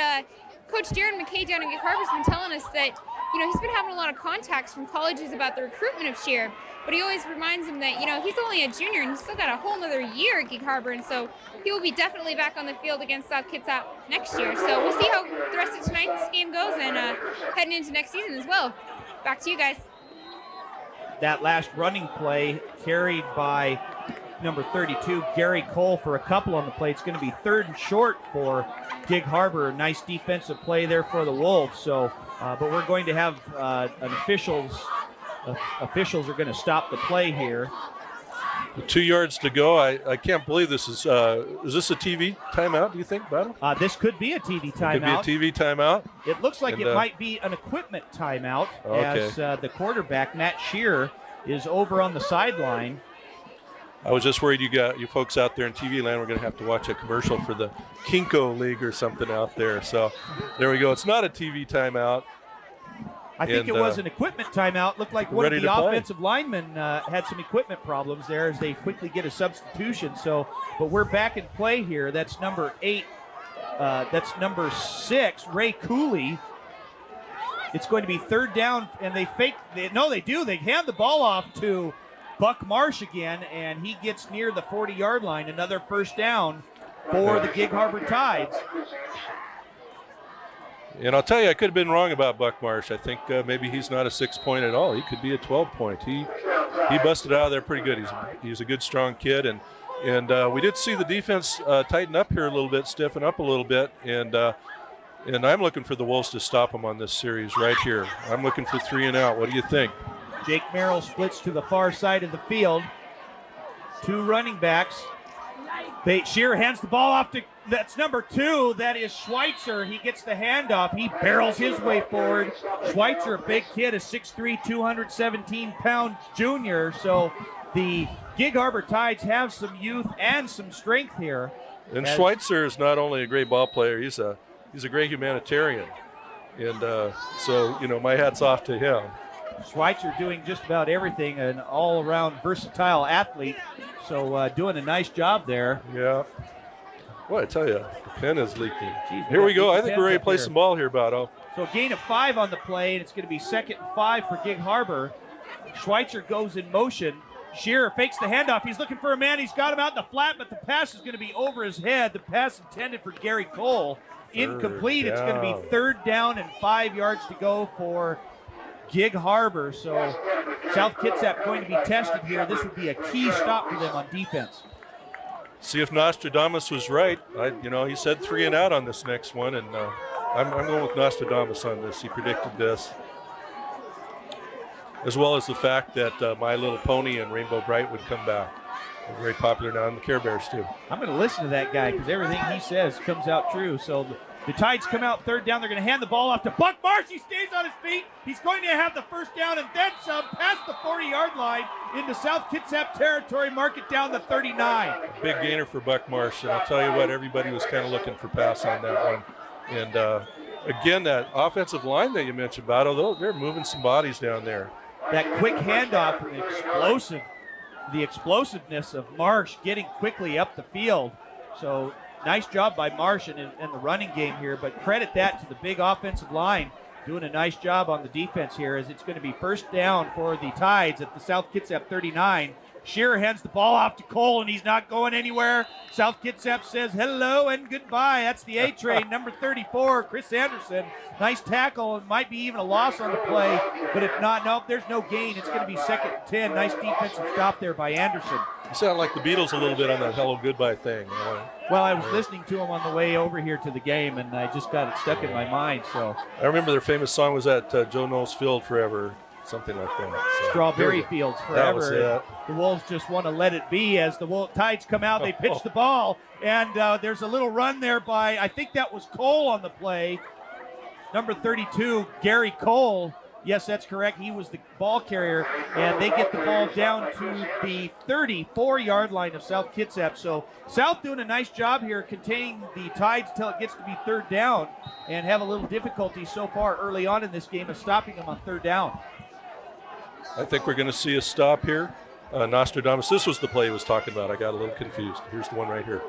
Coach Darren McKay down in Gig Harbor's been telling us that, you know, he's been having a lot of contacts from colleges about the recruitment of Shear, but he always reminds them that, you know, he's only a junior and he's still got a whole nother year at Gig Harbor, and so he will be definitely back on the field against South Kitsap next year. So we'll see how the rest of tonight's game goes and heading into next season as well. Back to you guys. That last running play carried by number 32, Gary Cole, for a couple on the play. It's going to be 3rd and short for Gig Harbor. Nice defensive play there for the Wolves. So, but we're going to have officials are going to stop the play here. 2 yards to go. I can't believe this is this a TV timeout, do you think, Battle? This could be a TV timeout. Could be a TV timeout. It looks like it might be an equipment timeout as the quarterback, Matt Shear, is over on the sideline. I was just worried you folks out there in TV land were going to have to watch a commercial for the Kinko League or something out there. So there we go. It's not a TV timeout. I think it was an equipment timeout. Looked like one of the offensive linemen had some equipment problems there as they quickly get a substitution. So, but we're back in play here. That's number 8. That's number 6, Ray Cooley. It's going to be 3rd down, and they fake. They do. They hand the ball off to Buck Marsh again, and he gets near the 40-yard line. Another 1st down for the Gig Harbor Tides. And I'll tell you, I could have been wrong about Buck Marsh. I think maybe he's not a 6-point at all. He could be a 12-point. He busted out of there pretty good. He's a good, strong kid, and we did see the defense tighten up here a little bit, stiffen up a little bit, and I'm looking for the Wolves to stop them on this series right here. I'm looking for 3 and out. What do you think? Jake Merrill splits to the far side of the field. 2 running backs. Shear hands the ball off to, that's number 2. That is Schweitzer. He gets the handoff. He barrels his way forward. Schweitzer, a big kid, a 6'3", 217-pound junior. So the Gig Harbor Tides have some youth and some strength here. And Schweitzer is not only a great ball player, he's a great humanitarian. And so, my hat's off to him. Schweitzer doing just about everything, an all-around versatile athlete. So doing a nice job there. Yeah. Well, I tell you, the pen is leaking. Jeez, here we go. I think we're ready to play some ball here, Bato. So a gain of 5 on the play, and it's going to be 2nd and 5 for Gig Harbor. Schweitzer goes in motion. Shearer fakes the handoff. He's looking for a man. He's got him out in the flat, but the pass is going to be over his head. The pass intended for Gary Cole. Incomplete. It's going to be 3rd down and 5 yards to go for Gig Harbor. So South Kitsap going to be tested here. This would be a key stop for them on defense. See if Nostradamus was right. He said 3 and out on this next one, and I'm going with Nostradamus on this. He predicted this, as well as the fact that My Little Pony and Rainbow Bright would come back. They're very popular now in the Care Bears too. I'm going to listen to that guy because everything he says comes out true. So the Tides come out 3rd down. They're going to hand the ball off to Buck Marsh. He stays on his feet. He's going to have the 1st down and then some past the 40-yard line into South Kitsap territory. Mark it down to 39. Big gainer for Buck Marsh. And I'll tell you what, everybody was kind of looking for pass on that one. And again, that offensive line that you mentioned about, they're moving some bodies down there. That quick handoff and the explosiveness of Marsh getting quickly up the field. So nice job by Marsh and the running game here, but credit that to the big offensive line doing a nice job on the defense here as it's going to be 1st down for the Tides at the South Kitsap 39. Shearer hands the ball off to Cole, and he's not going anywhere. South Kitsap says hello and goodbye. That's the A-train, number 34, Chris Anderson. Nice tackle, and might be even a loss on the play, but if not, nope, there's no gain. It's going to be 2nd and 10. Nice defensive stop there by Anderson. You sound like the Beatles a little bit on that hello goodbye thing. Well, I was listening to them on the way over here to the game, and I just got it stuck in my mind. So I remember their famous song was at Joe Knowles Field Forever, something like that. So, Strawberry Fields Forever. That was it. The Wolves just want to let it be as the Tides come out. They pitch the ball, and there's a little run there by, I think that was Cole on the play. Number 32, Gary Cole. Yes, that's correct. He was the ball carrier, and they get the ball down to the 34-yard line of South Kitsap. So South doing a nice job here containing the Tides until it gets to be 3rd down and have a little difficulty so far early on in this game of stopping them on 3rd down. I think we're going to see a stop here. Nostradamus, this was the play he was talking about. I got a little confused. Here's the one right here.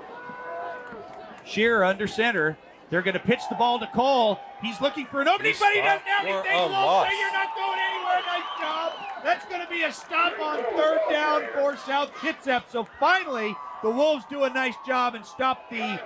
Shearer under center. They're going to pitch the ball to Cole. He's looking for an opening, but he doesn't have anything. Wolves say you're not going anywhere. Nice job. That's going to be a stop on 3rd down for South Kitsap. So finally, the Wolves do a nice job and stop the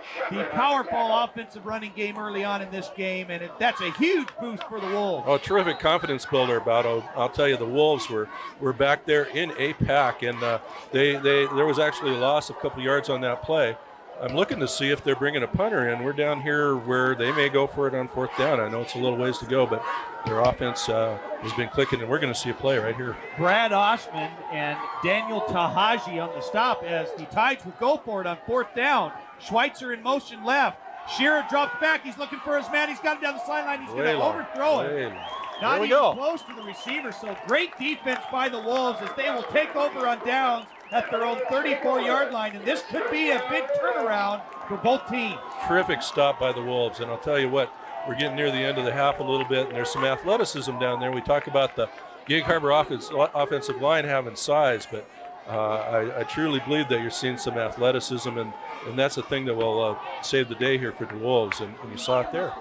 powerful offensive running game early on in this game, and that's a huge boost for the Wolves. Oh, terrific confidence builder, Bato. I'll tell you, the Wolves were back there in a pack, and there was actually a loss of a couple yards on that play. I'm looking to see if they're bringing a punter in. We're down here where they may go for it on 4th down. I know it's a little ways to go, but their offense has been clicking, and we're going to see a play right here. Brad Osman and Daniel Tahaji on the stop as the Tides will go for it on 4th down. Schweitzer in motion left. Shearer drops back. He's looking for his man. He's got him down the sideline. He's going to overthrow it. Not even close to the receiver. So great defense by the Wolves as they will take over on downs at their own 34-yard line. And this could be a big turnaround for both teams. Terrific stop by the Wolves. And I'll tell you what, we're getting near the end of the half a little bit, and there's some athleticism down there. We talk about the Gig Harbor offensive line having size, but I truly believe that you're seeing some athleticism, and that's the thing that will save the day here for the Wolves, and you saw it there.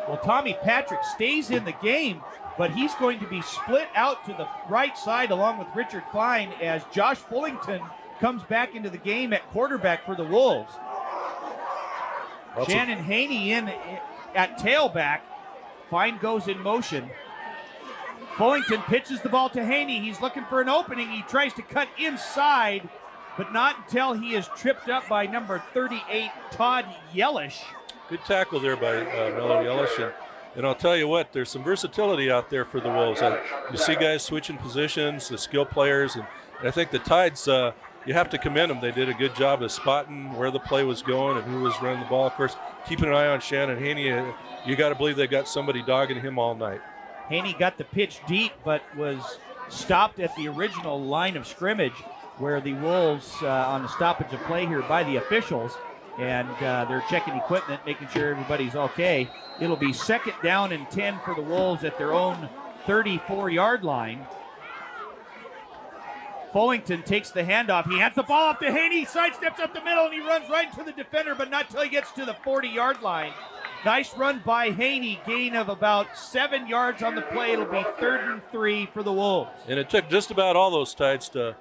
Well, Tommy Patrick stays in the game, but he's going to be split out to the right side along with Richard Klein as Josh Fullington comes back into the game at quarterback for the Wolves. Shannon Haney in at tailback. Fine goes in motion. Fullington pitches the ball to Haney. He's looking for an opening. He tries to cut inside, but not until he is tripped up by number 38, Todd Yellish. Good tackle there by Mello Yellish. And I'll tell you what, there's some versatility out there for the Wolves. You see guys switching positions, the skill players, and I think the Tides, you have to commend them. They did a good job of spotting where the play was going and who was running the ball. Of course, keeping an eye on Shannon Haney. You got to believe they got somebody dogging him all night. Haney got the pitch deep, but was stopped at the original line of scrimmage where the Wolves on the stoppage of play here by the officials. And they're checking equipment, making sure everybody's okay. It'll be 2nd down and 10 for the Wolves at their own 34-yard line. Fullington takes the handoff. He hands the ball off to Haney, sidesteps up the middle, and he runs right into the defender, but not till he gets to the 40-yard line. Nice run by Haney, gain of about 7 yards on the play. It'll be 3rd and 3 for the Wolves. And it took just about all those Tides to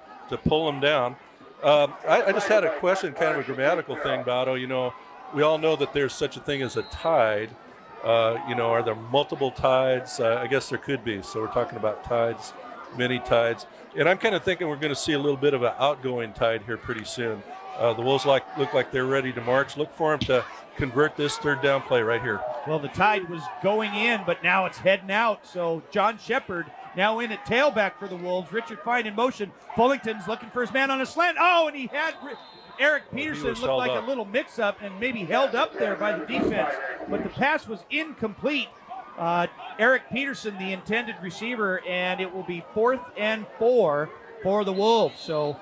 pull him down. I just had a question, kind of a grammatical thing, Bado. You know, we all know that there's such a thing as a tide. Are there multiple tides? I guess there could be. So we're talking about tides, many tides. And I'm kind of thinking we're going to see a little bit of an outgoing tide here pretty soon. The Wolves look like they're ready to march. Look for them to convert this 3rd down play right here. Well, the Tide was going in, but now it's heading out. So John Shepard now in at tailback for the Wolves. Richard Fine in motion. Fullington's looking for his man on a slant. Oh, and he had Eric Peterson looked like a little mix-up and maybe held up there by the defense. But the pass was incomplete. Eric Peterson, the intended receiver, and it will be 4th and 4 for the Wolves. So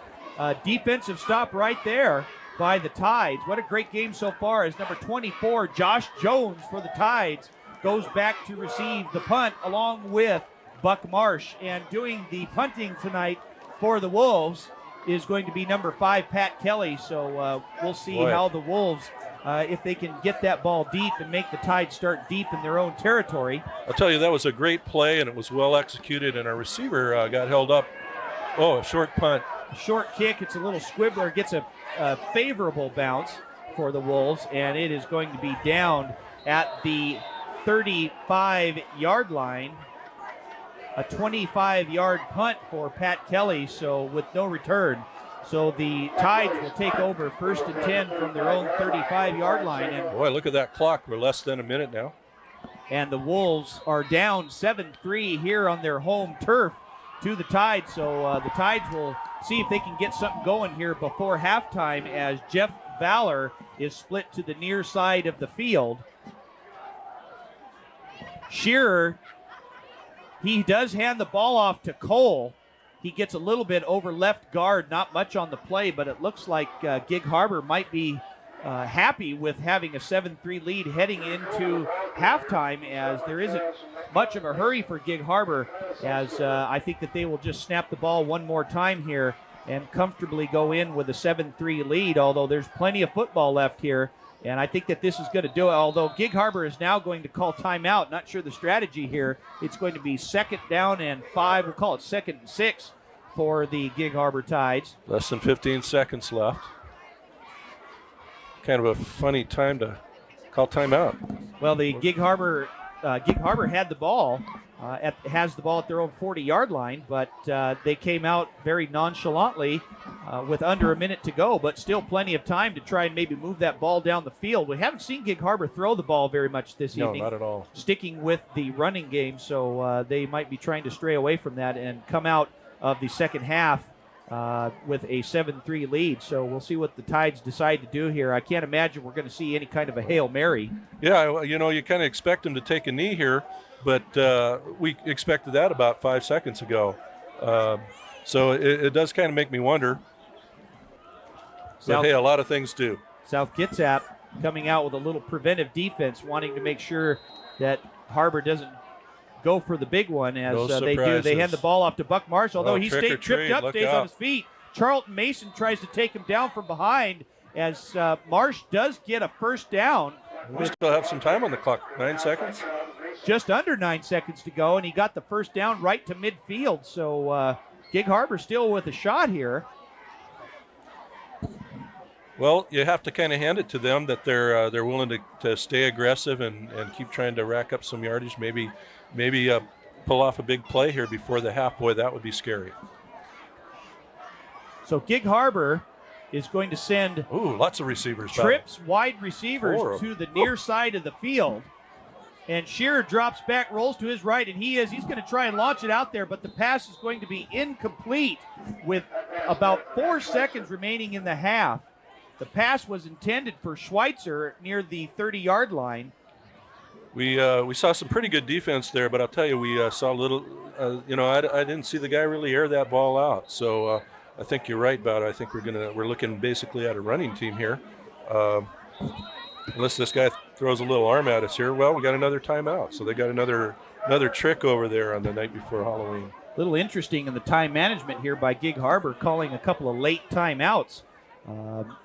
defensive stop right there by the Tides. What a great game so far as number 24, Josh Jones for the Tides, goes back to receive the punt along with Buck Marsh. And doing the punting tonight for the Wolves is going to be number 5, Pat Kelly. So we'll see how the Wolves, if they can get that ball deep and make the Tide start deep in their own territory. I'll tell you, that was a great play, and it was well executed, and our receiver got held up. Oh, a short punt. Short kick. It's a little squibbler. Gets a favorable bounce for the Wolves, and it is going to be down at the 35-yard line. A 25-yard punt for Pat Kelly, so with no return. So the Tides will take over 1st and 10 from their own 35-yard line. And boy, look at that clock. We're less than a minute now. And the Wolves are down 7-3 here on their home turf to the Tides. So the Tides will see if they can get something going here before halftime as Jeff Valor is split to the near side of the field. Shearer, he does hand the ball off to Cole. He gets a little bit over left guard, not much on the play, but it looks like Gig Harbor might be happy with having a 7-3 lead heading into halftime, as there isn't much of a hurry for Gig Harbor, as I think that they will just snap the ball one more time here and comfortably go in with a 7-3 lead, although there's plenty of football left here. And I think that this is going to do it, although Gig Harbor is now going to call timeout. Not sure the strategy here. It's going to be 2nd down and 5. We'll call it 2nd and 6 for the Gig Harbor Tides. Less than 15 seconds left. Kind of a funny time to call timeout. Well, the Gig Harbor had the ball, has the ball at their own 40-yard line, but they came out very nonchalantly with under a minute to go, but still plenty of time to try and maybe move that ball down the field. We haven't seen Gig Harbor throw the ball very much this evening. No, not at all. Sticking with the running game, so they might be trying to stray away from that and come out of the second half with a 7-3 lead. So we'll see what the Tides decide to do here. I can't imagine we're going to see any kind of a Hail Mary. Yeah, you kind of expect them to take a knee here, but we expected that about 5 seconds ago. So it does kind of make me wonder. But hey, a lot of things do. South Kitsap coming out with a little preventive defense, wanting to make sure that Harbor doesn't go for the big one as they do. They hand the ball off to Buck Marsh, although he tripped up, stays on his feet. Charlton Mason tries to take him down from behind as Marsh does get a first down. We still have some time on the clock, 9 seconds. Just under 9 seconds to go, and he got the first down right to midfield. So Gig Harbor still with a shot here. Well, you have to kind of hand it to them that they're willing to stay aggressive and keep trying to rack up some yardage. Maybe pull off a big play here before the half. Boy, that would be scary. So Gig Harbor is going to send lots of receivers. Trips wide receivers to the near side of the field. And Shearer drops back, rolls to his right, and he's going to try and launch it out there, but the pass is going to be incomplete with about 4 seconds remaining in the half. The pass was intended for Schweitzer near the 30-yard line. We saw some pretty good defense there, but I'll tell you, we saw a little. I didn't see the guy really air that ball out. So I think you're right about it. I think we're looking basically at a running team here, unless this guy throws a little arm at us here. Well, we got another timeout, so they got another trick over there on the night before Halloween. A little interesting in the time management here by Gig Harbor, calling a couple of late timeouts.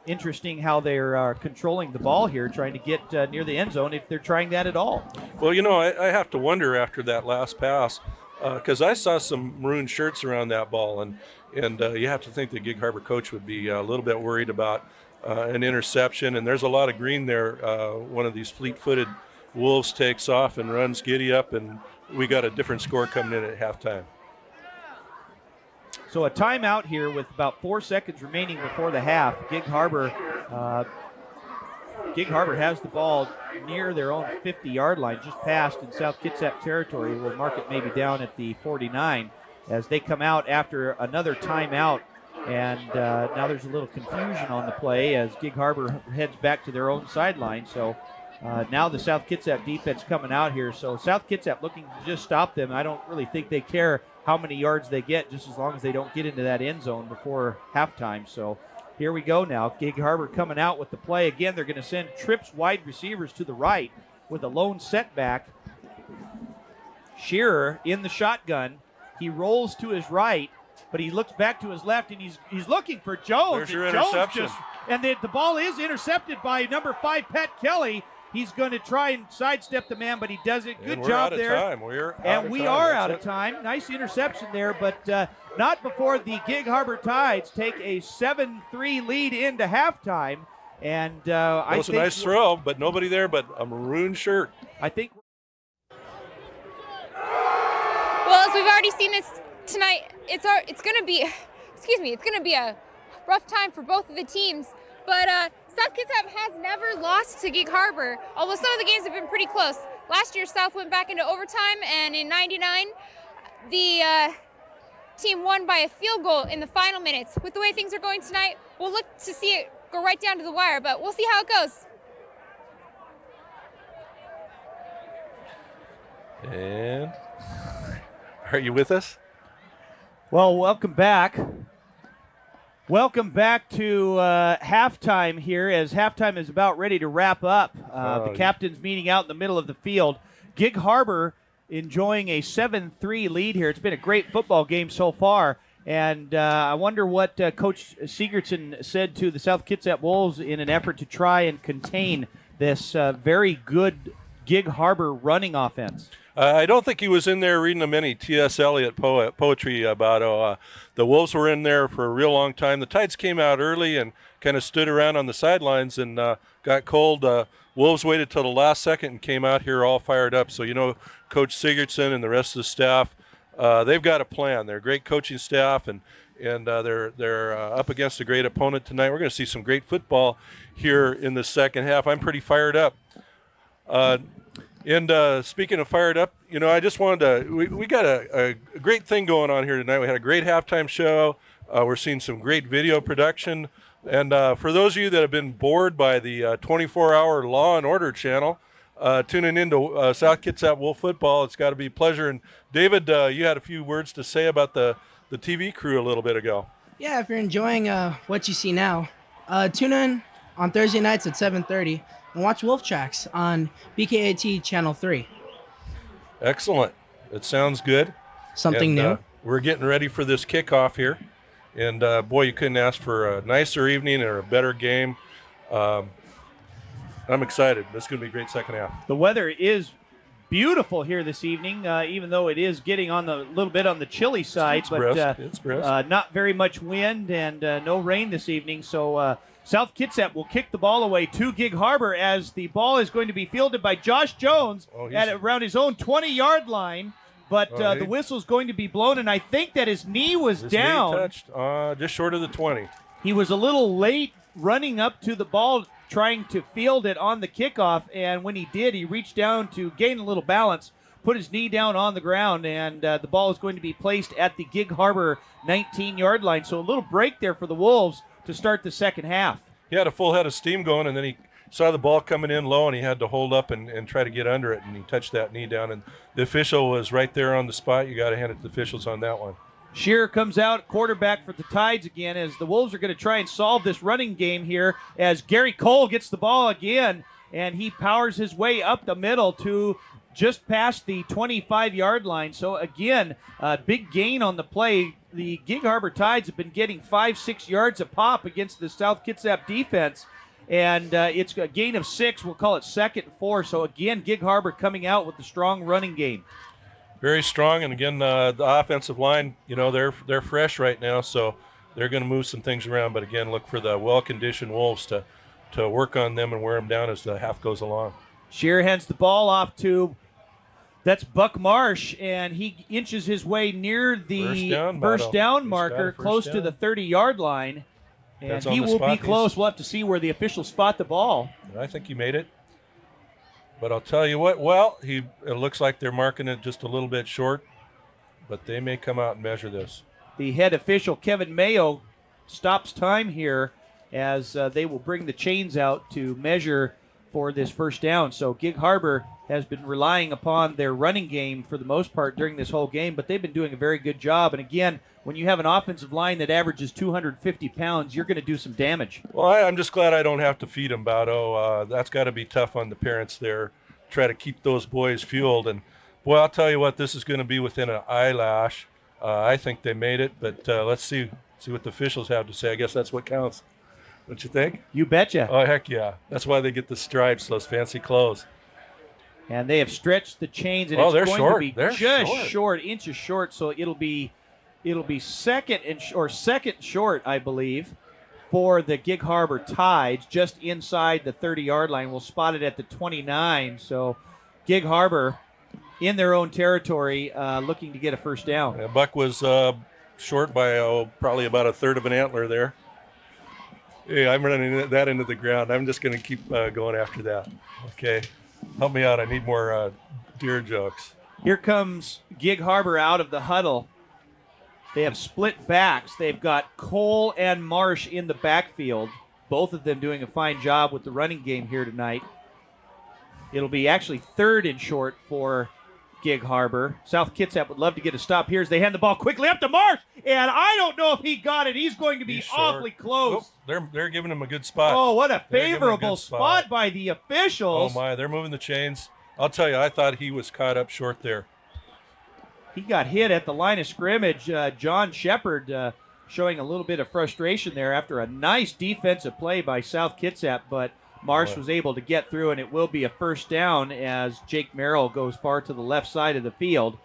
Interesting how they're controlling the ball here, trying to get near the end zone, if they're trying that at all. Well, I have to wonder after that last pass, because I saw some maroon shirts around that ball, and you have to think the Gig Harbor coach would be a little bit worried about an interception, and there's a lot of green there. One of these fleet-footed Wolves takes off and runs giddy up, and we got a different score coming in at halftime. So a timeout here with about 4 seconds remaining before the half. Gig Harbor has the ball near their own 50-yard line, just past in South Kitsap territory. We'll mark it maybe down at the 49 as they come out after another timeout. And now there's a little confusion on the play as Gig Harbor heads back to their own sideline. So now the South Kitsap defense coming out here. So South Kitsap looking to just stop them. I don't really think they care how many yards they get, just as long as they don't get into that end zone before halftime. So here we go now. Gig Harbor coming out with the play. Again, they're going to send trips wide receivers to the right with a lone setback. Shearer in the shotgun. He rolls to his right, but he looks back to his left, and he's looking for Jones. There's your interception. And the ball is intercepted by number 5, Pat Kelly. He's going to try and sidestep the man, but he does it. Good job there. We are out of time. Nice interception there, but not before the Gig Harbor Tides take a 7-3 lead into halftime. And it was a nice throw, but nobody there but a maroon shirt. I think. Well, as we've already seen this tonight, it's going to be, it's going to be a rough time for both of the teams. But South Kitsap has never lost to Gig Harbor, although some of the games have been pretty close. Last year, South went back into overtime, and in '99, the team won by a field goal in the final minutes. With the way things are going tonight, we'll look to see it go right down to the wire, but we'll see how it goes. And are you with us? Well, welcome back. Welcome back to halftime here, as halftime is about ready to wrap up. The captain's meeting out in the middle of the field. Gig Harbor enjoying a 7-3 lead here. It's been a great football game so far, and I wonder what Coach Sigurdsson said to the South Kitsap Wolves in an effort to try and contain this very good Gig Harbor running offense. I don't think he was in there reading them any T.S. Eliot poetry about the Wolves were in there for a real long time. The Tides came out early and kind of stood around on the sidelines and got cold. Wolves waited till the last second and came out here all fired up. So, Coach Sigurdsson and the rest of the staff, they've got a plan. They're a great coaching staff, and and they're up against a great opponent tonight. We're going to see some great football here in the second half. I'm pretty fired up. And speaking of fired up, you know, I just wanted to, we got a great thing going on here tonight. We had a great halftime show. We're seeing some great video production. And for those of you that have been bored by the 24-hour Law and Order channel, tuning into South Kitsap Wolf football, it's got to be a pleasure. And David, you had a few words to say about the TV crew a little bit ago. Yeah, if you're enjoying what you see now, tune in on Thursday nights at 7:30 and watch Wolf Tracks on BKAT Channel 3. Excellent. It sounds good. Something new. We're getting ready for this kickoff here. And, boy, you couldn't ask for a nicer evening or a better game. I'm excited. This is going to be a great second half. The weather is beautiful here this evening, even though it is getting on the little bit on the chilly side. It's brisk. Not very much wind and no rain this evening. So South Kitsap will kick the ball away to Gig Harbor as the ball is going to be fielded by Josh Jones at around his own 20-yard line. But the whistle's going to be blown, and I think that his knee was down. Knee touched just short of the 20. He was a little late running up to the ball, trying to field it on the kickoff, and when he did, he reached down to gain a little balance, put his knee down on the ground, and the ball is going to be placed at the Gig Harbor 19-yard line. So a little break there for the Wolves to start the second half. He had a full head of steam going, and then he saw the ball coming in low, and he had to hold up and try to get under it, and he touched that knee down. And the official was right there on the spot. You got to hand it to the officials on that one. Shearer comes out, quarterback for the Tides again, as the Wolves are going to try and solve this running game here as Gary Cole gets the ball again, and he powers his way up the middle to just past the 25-yard line. So, again, big gain on the play. The Gig Harbor Tides have been getting 5-6 yards a pop against the South Kitsap defense. And it's a gain of 6. We'll call it 2nd and 4. So, again, Gig Harbor coming out with the strong running game. Very strong. And, again, the offensive line, you know, they're fresh right now, so they're going to move some things around. But, again, look for the well-conditioned Wolves to work on them and wear them down as the half goes along. Shearer hands the ball off to that's Buck Marsh, and he inches his way near the first down marker, close to the 30-yard line. And he will be close. We'll have to see where the officials spot the ball. I think he made it. But I'll tell you what, well, it looks like they're marking it just a little bit short, but they may come out and measure this. The head official, Kevin Mayo, stops time here as they will bring the chains out to measure for this first down. So Gig Harbor has been relying upon their running game for the most part during this whole game, but they've been doing a very good job. And again, when you have an offensive line that averages 250 pounds, you're going to do some damage. Well, I'm just glad I don't have to feed them, Bado. That's got to be tough on the parents there. Try to keep those boys fueled. And, boy, I'll tell you what, this is going to be within an eyelash. I think they made it, but let's see what the officials have to say. I guess that's what counts. Don't you think? You betcha. Oh, heck yeah. That's why they get the stripes, those fancy clothes. And they have stretched the chains, and it's going to be just short, inches short, so it'll be second short, I believe, for the Gig Harbor Tides, just inside the 30-yard line. We'll spot it at the 29. So Gig Harbor in their own territory, looking to get a first down. Yeah, Buck was short by probably about a third of an antler there. Hey, I'm running that into the ground. I'm just going to keep going after that. Okay. Help me out. I need more deer jokes. Here comes Gig Harbor out of the huddle. They have split backs. They've got Cole and Marsh in the backfield, both of them doing a fine job with the running game here tonight. It'll be actually 3rd and short for Gig Harbor. South Kitsap would love to get a stop here as they hand the ball quickly up to Marsh, and I don't know if he got it. He's going to be awfully close. Oh, they're giving him a good spot. Oh, what a favorable spot by the officials. Oh, my, they're moving the chains. I'll tell you, I thought he was caught up short there. He got hit at the line of scrimmage. John Shepard showing a little bit of frustration there after a nice defensive play by South Kitsap, but Marsh was able to get through, and it will be a first down as Jake Merrill goes far to the left side of the field.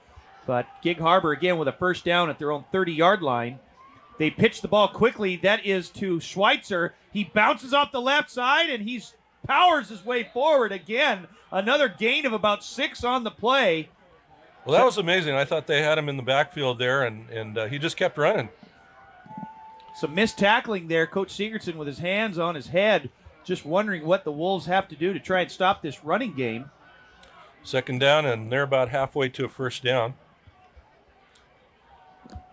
But Gig Harbor, again, with a first down at their own 30-yard line. They pitch the ball quickly. That is to Schweitzer. He bounces off the left side, and he powers his way forward again. Another gain of about 6 on the play. Well, that was amazing. I thought they had him in the backfield there, and he just kept running. Some missed tackling there. Coach Sigurdsson with his hands on his head, just wondering what the Wolves have to do to try and stop this running game. Second down, and they're about halfway to a first down.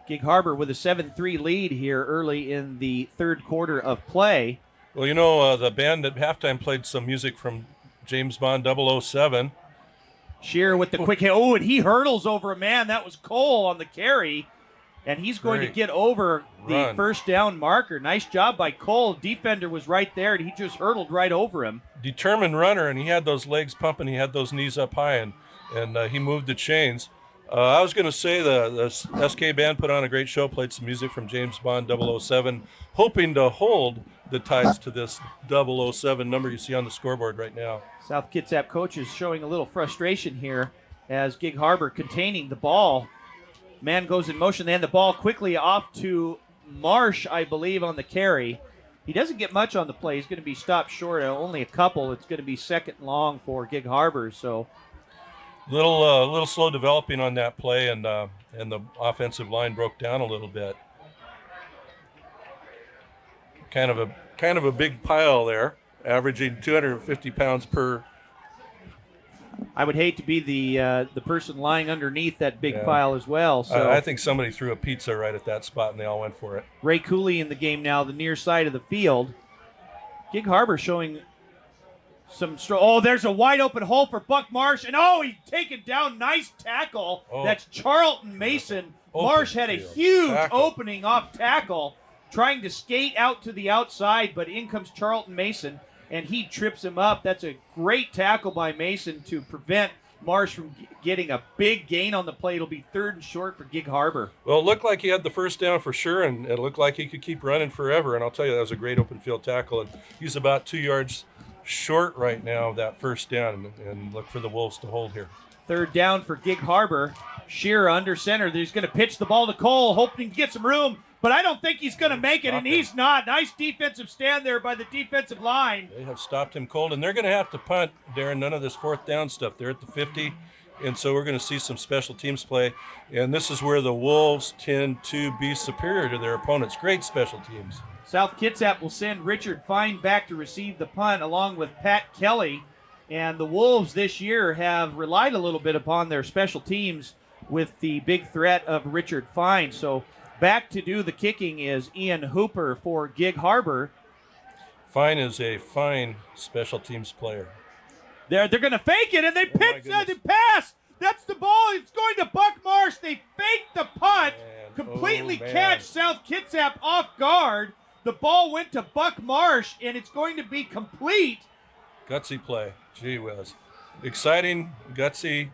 Gig Harbor with a 7-3 lead here early in the third quarter of play. Well, you know, the band at halftime played some music from James Bond 007. Shearer with the quick hit. Oh, and he hurdles over a man. That was Cole on the carry. And he's going to get over the first down marker. Nice job by Cole. Defender was right there, and he just hurdled right over him. Determined runner, and he had those legs pumping. He had those knees up high, and he moved the chains. I was going to say the SK band put on a great show, played some music from James Bond 007, hoping to hold the Tides to this 007 number you see on the scoreboard right now. South Kitsap coaches showing a little frustration here as Gig Harbor containing the ball. Man goes in motion. They hand the ball quickly off to Marsh, I believe, on the carry. He doesn't get much on the play. He's going to be stopped short, only a couple. It's going to be second and long for Gig Harbor. So little slow developing on that play, and the offensive line broke down a little bit. Kind of a big pile there, averaging 250 pounds per. I would hate to be the person lying underneath that big pile as well. So I think somebody threw a pizza right at that spot, and they all went for it. Ray Cooley in the game now, the near side of the field. Gig Harbor showing some oh, there's a wide open hole for Buck Marsh, and he's taken down. Nice tackle. That's Charlton Mason. Marsh had a huge opening off tackle, trying to skate out to the outside, but in comes Charlton Mason, and he trips him up. That's a great tackle by Mason to prevent Marsh from getting a big gain on the play. It'll be third and short for Gig Harbor. Well, it looked like he had the first down for sure, and it looked like he could keep running forever, and I'll tell you, that was a great open field tackle, and he's about 2 yards short right now of that first down, and look for the Wolves to hold here. Third down for Gig Harbor. Shearer under center. He's going to pitch the ball to Cole, hoping to get some room, but I don't think he's going to make it, and he's not. Nice defensive stand there by the defensive line. They have stopped him cold, and they're going to have to punt, Darren. None of this fourth down stuff. They're at the 50, and so we're going to see some special teams play, and this is where the Wolves tend to be superior to their opponents. Great special teams. South Kitsap will send Richard Fine back to receive the punt along with Pat Kelly, and the Wolves this year have relied a little bit upon their special teams with the big threat of Richard Fine. So back to do the kicking is Ian Hooper for Gig Harbor. Fine is a fine special teams player. They're going to fake it, and they they pass. That's the ball. It's going to Buck Marsh. They fake the punt, completely catch South Kitsap off guard. The ball went to Buck Marsh, and it's going to be complete. Gutsy play. Gee whiz. Exciting, gutsy,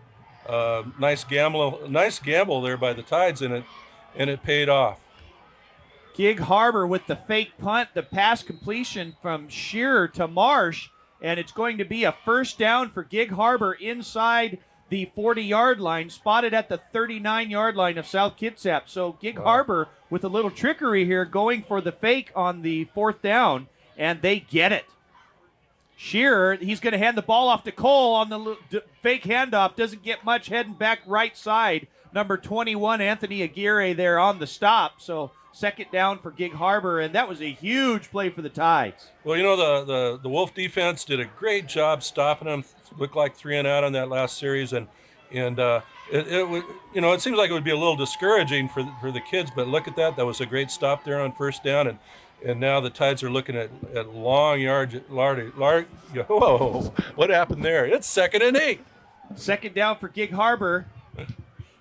nice gamble there by the Tides, and it paid off. Gig Harbor with the fake punt, the pass completion from Shearer to Marsh, and it's going to be a first down for Gig Harbor inside the 40-yard line, spotted at the 39-yard line of South Kitsap. So Gig Harbor with a little trickery here, going for the fake on the fourth down, and they get it. Shearer, he's going to hand the ball off to Cole on the fake handoff. Doesn't get much, heading back right side. Number 21, Anthony Aguirre there on the stop. So second down for Gig Harbor, and that was a huge play for the Tides. Well, you know, the Wolf defense did a great job stopping them. Looked like 3 and out on that last series, and it seems like it would be a little discouraging for the kids, but look at that. That was a great stop there on first down, and now the Tides are looking at long yards. Whoa, what happened there? It's 2nd and 8. Second down for Gig Harbor.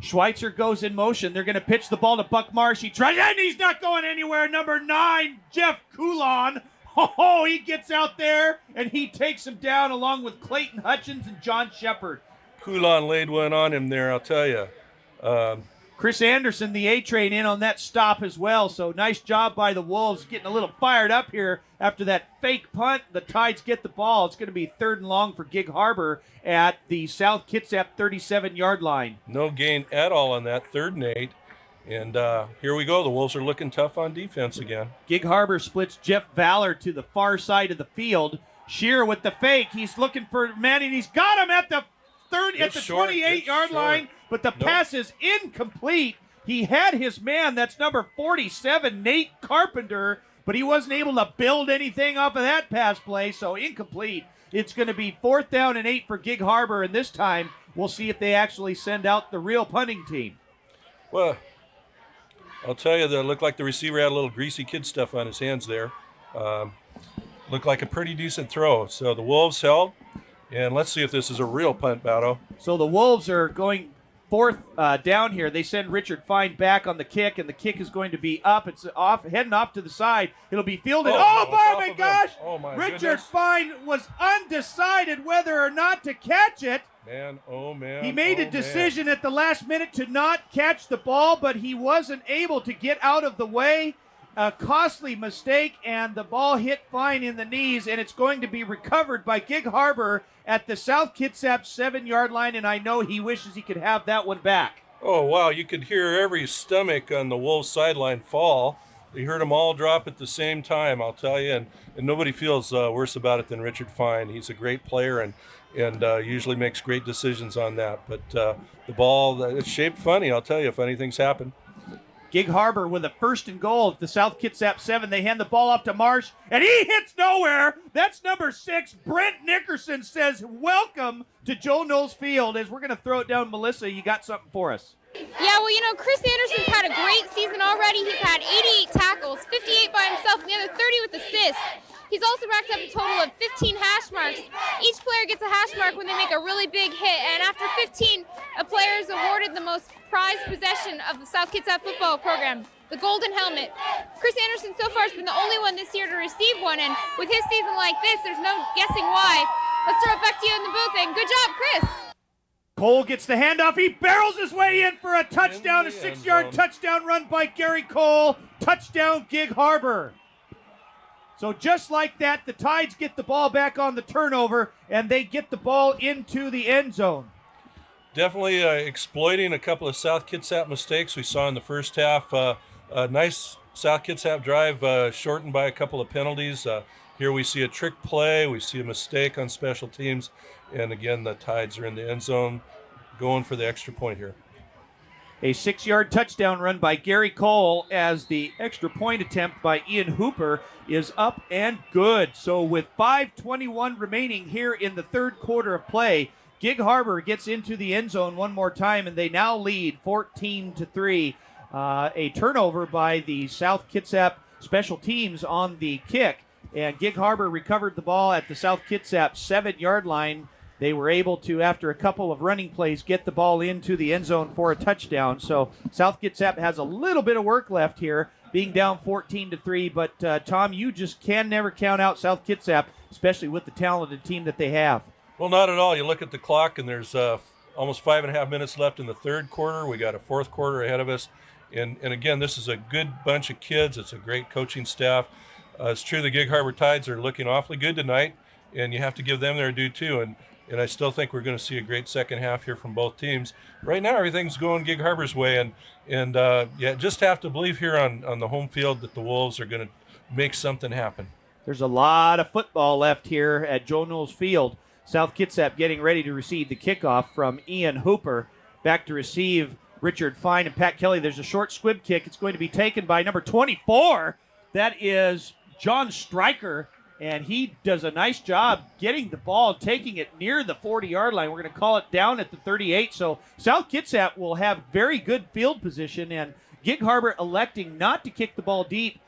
Schweitzer goes in motion. They're going to pitch the ball to Buck Marsh. He tries, and he's not going anywhere. Number 9, Jeff Coulon. Oh, he gets out there, and he takes him down along with Clayton Hutchins and John Shepard. Coulon laid one on him there, I'll tell you. Chris Anderson, the A-train, in on that stop as well. So nice job by the Wolves, getting a little fired up here after that fake punt. The Tides get the ball. It's going to be third and long for Gig Harbor at the South Kitsap 37-yard line. No gain at all on that, 3rd and 8. And here we go. The Wolves are looking tough on defense again. Gig Harbor splits Jeff Valor to the far side of the field. Shearer with the fake. He's looking for Manning. He's got him at the 28-yard line, but the pass is incomplete. He had his man, that's number 47, Nate Carpenter, but he wasn't able to build anything off of that pass play, so incomplete. It's going to be 4th down and 8 for Gig Harbor, and this time we'll see if they actually send out the real punting team. Well, I'll tell you, that looked like the receiver had a little greasy kid stuff on his hands there. Looked like a pretty decent throw. So the Wolves held, and let's see if this is a real punt, Batto. So the Wolves are going 4th down here. They send Richard Fine back on the kick, and the kick is going to be up. It's off, heading off to the side. It'll be fielded. Oh my gosh! Oh my Richard goodness. Fine was undecided whether or not to catch it. Man, oh man. He made a decision at the last minute to not catch the ball, but he wasn't able to get out of the way. A costly mistake, and the ball hit Fine in the knees, and it's going to be recovered by Gig Harbor at the South Kitsap 7-yard line, and I know he wishes he could have that one back. Oh, wow, you could hear every stomach on the Wolves sideline fall. You heard them all drop at the same time, I'll tell you, and nobody feels worse about it than Richard Fine. He's a great player and usually makes great decisions on that. But the ball, it's shaped funny, I'll tell you, funny things happen. Gig Harbor with a 1st and goal at the South Kitsap 7. They hand the ball off to Marsh, and he hits nowhere. That's number 6. Brent Nickerson says, welcome to Joe Knowles Field. As we're going to throw it down, Melissa, you got something for us. Yeah, well, Chris Anderson's had a great season already. He's had 88 tackles, 58 by himself, and the other 30 with assists. He's also racked up a total of 15 hash marks. Each player gets a hash mark when they make a really big hit, and after 15, a player is awarded the most prized possession of the South Kitsap football program, the golden helmet. Chris Anderson so far has been the only one this year to receive one, and with his season like this, there's no guessing why. Let's throw it back to you in the booth, and good job, Chris. Cole gets the handoff. He barrels his way in for a touchdown, a 6-yard touchdown run by Gary Cole. Touchdown, Gig Harbor. So just like that, the Tides get the ball back on the turnover, and they get the ball into the end zone. Definitely exploiting a couple of South Kitsap mistakes we saw in the first half. A nice South Kitsap drive shortened by a couple of penalties. Here we see a trick play. We see a mistake on special teams. And again, the Tides are in the end zone going for the extra point here. A 6-yard touchdown run by Gary Cole as the extra point attempt by Ian Hooper is up and good. So with 5:21 remaining here in the 3rd quarter of play, Gig Harbor gets into the end zone one more time, and they now lead 14-3. A turnover by the South Kitsap special teams on the kick, and Gig Harbor recovered the ball at the South Kitsap 7-yard line. They were able to, after a couple of running plays, get the ball into the end zone for a touchdown. So South Kitsap has a little bit of work left here, being down 14-3. But, Tom, you just can never count out South Kitsap, especially with the talented team that they have. Well, not at all. You look at the clock, and there's almost 5.5 minutes left in the 3rd quarter. We got a 4th quarter ahead of us. And again, this is a good bunch of kids. It's a great coaching staff. It's true the Gig Harbor Tides are looking awfully good tonight, and you have to give them their due, too. And I still think we're going to see a great second half here from both teams. Right now, everything's going Gig Harbor's way, and just have to believe here on the home field that the Wolves are going to make something happen. There's a lot of football left here at Joe Knowles Field. South Kitsap getting ready to receive the kickoff from Ian Hooper. Back to receive Richard Fine and Pat Kelly. There's a short squib kick. It's going to be taken by number 24. That is John Stryker. And he does a nice job getting the ball, taking it near the 40-yard line. We're going to call it down at the 38. So South Kitsap will have very good field position, and Gig Harbor electing not to kick the ball deep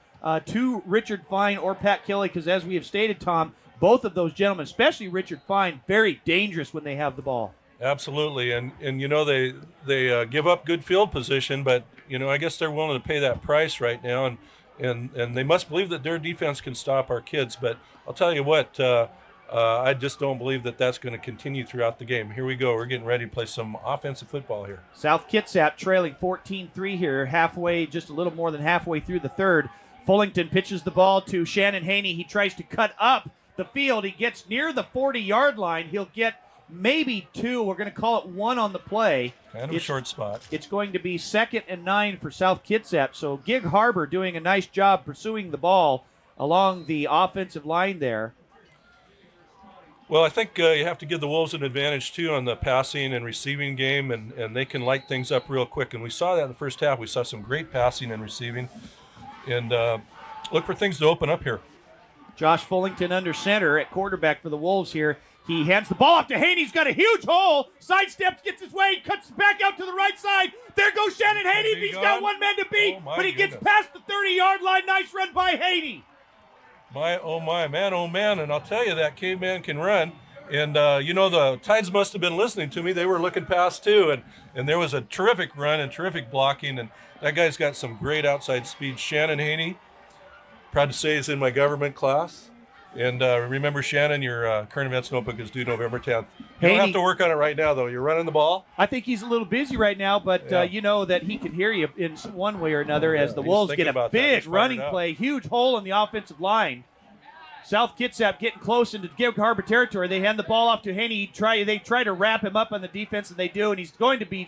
to Richard Fine or Pat Kelly, because as we have stated, Tom, both of those gentlemen, especially Richard Fine, very dangerous when they have the ball. Absolutely, and they give up good field position, but I guess they're willing to pay that price right now, and they must believe that their defense can stop our kids. But I'll tell you what, I just don't believe that that's going to continue throughout the game. Here we go. We're getting ready to play some offensive football here. South Kitsap trailing 14-3 here, just a little more than halfway through the 3rd. Fullington pitches the ball to Shannon Haney. He tries to cut up the field. He gets near the 40-yard line. He'll get maybe 2. We're going to call it 1 on the play. Kind of a short spot. It's going to be 2nd and 9 for South Kitsap. So Gig Harbor doing a nice job pursuing the ball along the offensive line there. Well, I think you have to give the Wolves an advantage, too, on the passing and receiving game, and they can light things up real quick. And we saw that in the first half. We saw some great passing and receiving. And look for things to open up here. Josh Fullington under center at quarterback for the Wolves here. He hands the ball off to Haney. He's got a huge hole. Sidesteps, gets his way, cuts back out to the right side. There goes Shannon Haney. He's got one man to beat, but he gets past the 30-yard line. Nice run by Haney. My, oh man, and I'll tell you, that caveman can run. And, the Tides must have been listening to me. They were looking past, too, and there was a terrific run and terrific blocking, and that guy's got some great outside speed. Shannon Haney, proud to say, is in my government class. And remember, Shannon, your current events notebook is due November 10th. You don't have to work on it right now, though. You're running the ball. I think he's a little busy right now, but you know that he can hear you in one way or another as the Wolves get a big running play. Huge hole in the offensive line. South Kitsap getting close into Gig Harbor territory. They hand the ball off to Haney. They try to wrap him up on the defense, and they do, and he's going to be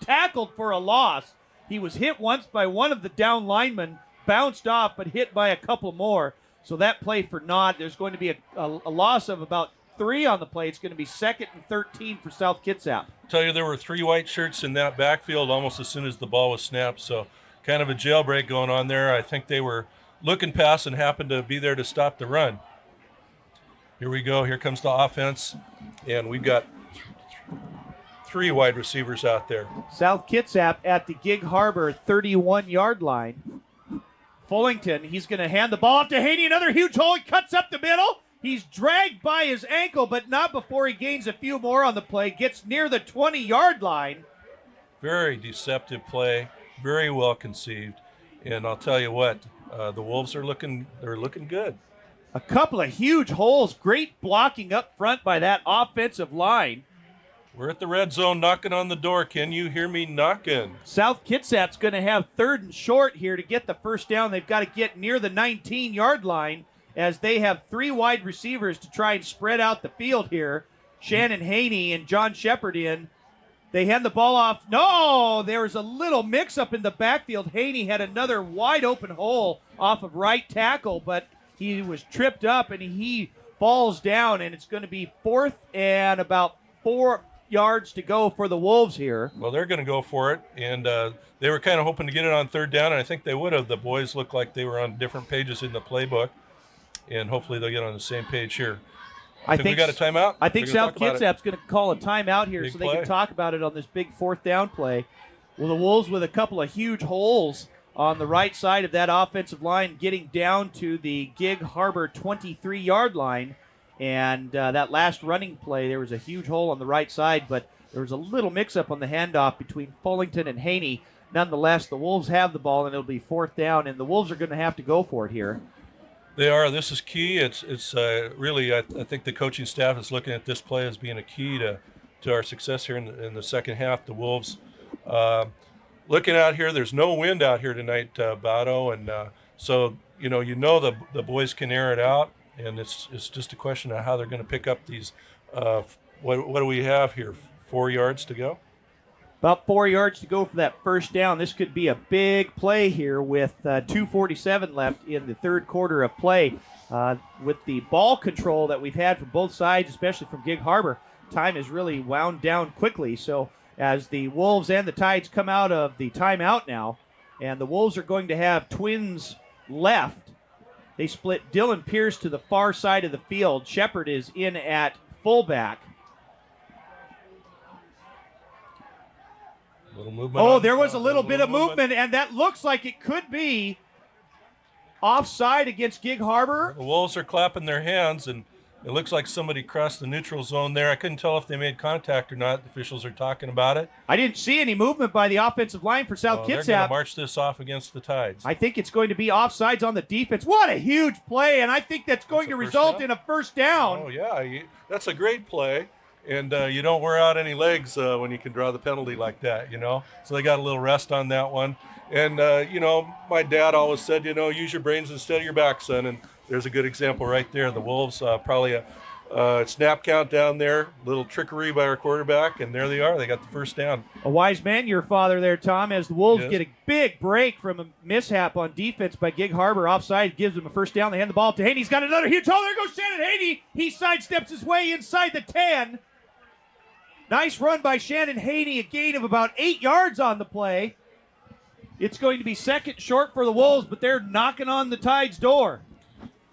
tackled for a loss. He was hit once by one of the down linemen, bounced off, but hit by a couple more. So that play for naught. There's going to be a loss of about 3 on the play. It's going to be 2nd and 13 for South Kitsap. Tell you, there were 3 white shirts in that backfield almost as soon as the ball was snapped. So kind of a jailbreak going on there. I think they were looking past and happened to be there to stop the run. Here we go. Here comes the offense. And we've got 3 wide receivers out there. South Kitsap at the Gig Harbor 31-yard line. Fullington, he's going to hand the ball off to Haney. Another huge hole. He cuts up the middle. He's dragged by his ankle, but not before he gains a few more on the play. Gets near the 20-yard line. Very deceptive play. Very well conceived. And I'll tell you what, the Wolves are looking good. A couple of huge holes. Great blocking up front by that offensive line. We're at the red zone knocking on the door. Can you hear me knocking? South Kitsap's going to have 3rd and short here to get the first down. They've got to get near the 19-yard line as they have 3 wide receivers to try and spread out the field here. Shannon Haney and John Shepard in. They hand the ball off. No, there was a little mix-up in the backfield. Haney had another wide-open hole off of right tackle, but he was tripped up and he falls down, and it's going to be 4th and about 4 yards to go for the Wolves here. Well, they're going to go for it, and they were kind of hoping to get it on 3rd down, and I think they would have. The boys looked like they were on different pages in the playbook, and hopefully they'll get on the same page here. I think we got a timeout. I think South Kitsap's going to call a timeout here so they can talk about it on this big 4th down play. Well, the Wolves with a couple of huge holes on the right side of that offensive line, getting down to the Gig Harbor 23-yard line. And that last running play, there was a huge hole on the right side, but there was a little mix-up on the handoff between Fullington and Haney. Nonetheless, the Wolves have the ball, and it'll be 4th down, and the Wolves are going to have to go for it here. They are. This is key. It's really, I think the coaching staff is looking at this play as being a key to our success here in the second half. The Wolves, looking out here, there's no wind out here tonight, Bado, and so the boys can air it out. And it's just a question of how they're going to pick up these. What do we have here? 4 yards to go? About 4 yards to go for that first down. This could be a big play here with 2:47 left in the 3rd quarter of play. With the ball control that we've had from both sides, especially from Gig Harbor, time has really wound down quickly. So as the Wolves and the Tides come out of the timeout now, and the Wolves are going to have twins left. They split Dylan Pierce to the far side of the field. Shepard is in at fullback. Little movement. There was a little bit of movement, and that looks like it could be offside against Gig Harbor. The Wolves are clapping their hands, and it looks like somebody crossed the neutral zone there. I couldn't tell if they made contact or not. The officials are talking about it. I didn't see any movement by the offensive line for South Kitsap. They're going to march this off against the Tides. I think it's going to be offsides on the defense. What a huge play, and I think that's going to result in a first down. Oh, yeah. That's a great play, and you don't wear out any legs when you can draw the penalty like that, So they got a little rest on that one. And, my dad always said, use your brains instead of your back, son, and there's a good example right there. The Wolves probably Snap count down there, little trickery by our quarterback, and there they are. They got the first down. A wise man, your father there, Tom, as the Wolves Yes. get a big break from a mishap on defense by Gig Harbor. Offside gives them a first down. They hand the ball to Haney. He's got another huge hole. There goes Shannon Haney. He sidesteps his way inside the 10. Nice run by Shannon Haney, a gain of about 8 yards on the play. It's going to be second short for the Wolves, but they're knocking on the Tide's door.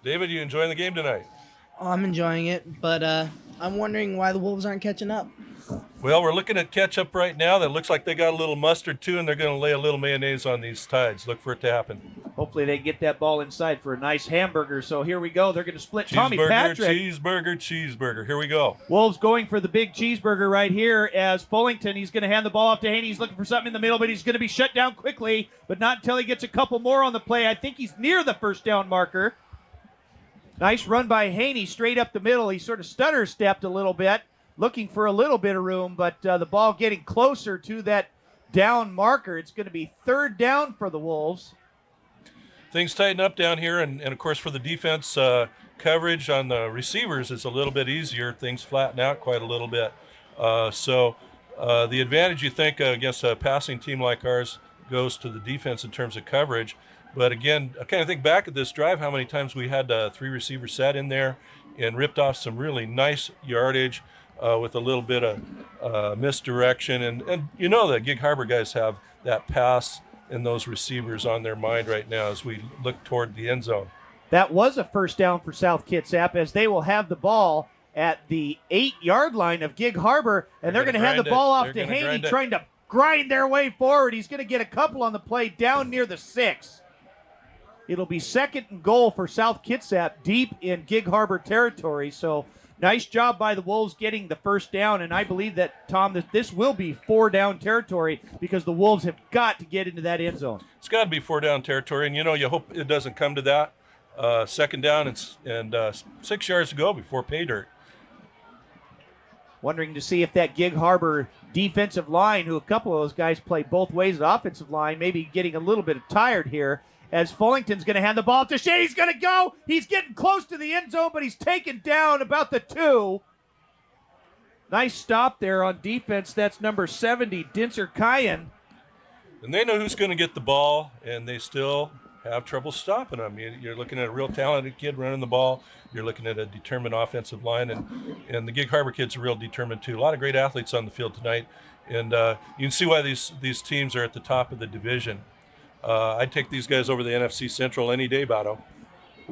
David, you enjoying the game tonight? Oh, I'm enjoying it, but I'm wondering why the Wolves aren't catching up. Well, we're looking at ketchup right now. That looks like they got a little mustard too, and they're going to lay a little mayonnaise on these Tides. Look for it to happen. Hopefully they get that ball inside for a nice hamburger. So here we go. They're going to split Tommy Patrick. Cheeseburger. Here we go. Wolves going for the big cheeseburger right here as Fullington. He's going to hand the ball off to Haney. He's looking for something in the middle, but he's going to be shut down quickly, but not until he gets a couple more on the play. I think he's near the first down marker. Nice run by Haney straight up the middle. He sort of stutter-stepped a little bit, looking for a little bit of room, but the ball getting closer to that down marker. It's going to be third down for the Wolves. Things tighten up down here, and of course for the defense, coverage on the receivers is a little bit easier. Things flatten out quite a little bit. So the advantage, you think, against a passing team like ours goes to the defense in terms of coverage. But again, I kind of think back at this drive, how many times we had 3 receivers set in there and ripped off some really nice yardage with a little bit of misdirection. And you know the Gig Harbor guys have that pass and those receivers on their mind right now as we look toward the end zone. That was a first down for South Kitsap as they will have the ball at the 8-yard line of Gig Harbor, and they're going to hand the ball off to Haney, trying to grind their way forward. He's going to get a couple on the play down near the 6. It'll be second and goal for South Kitsap deep in Gig Harbor territory. So nice job by the Wolves getting the first down. And I believe that, Tom, that this will be 4-down territory because the Wolves have got to get into that end zone. It's got to be 4-down territory. And, you hope it doesn't come to that. Second down and 6 yards to go before pay dirt. Wondering to see if that Gig Harbor defensive line, who a couple of those guys play both ways of the offensive line, maybe getting a little bit tired here. As Fullington's going to hand the ball to Shea. He's going to go. He's getting close to the end zone, but he's taken down about the 2. Nice stop there on defense. That's number 70, Dinser Kyan. And they know who's going to get the ball, and they still have trouble stopping them. You're looking at a real talented kid running the ball. You're looking at a determined offensive line, and the Gig Harbor kids are real determined too. A lot of great athletes on the field tonight, and you can see why these teams are at the top of the division. I'd take these guys over the NFC Central any day, Bato.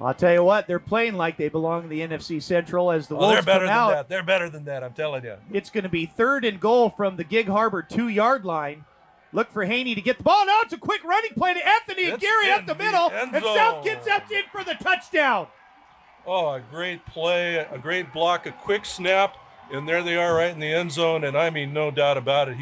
I'll tell you what, they're playing like they belong in the NFC Central as the Wolves they're better come out. than that. They're better than that, I'm telling you. It's going to be third and goal from the Gig Harbor 2-yard line. Look for Haney to get the ball. Now it's a quick running play to Anthony and Gary up the middle, and South Kitsap's in for the touchdown. Oh, a great play, a great block, a quick snap, and there they are right in the end zone, and I mean, no doubt about it.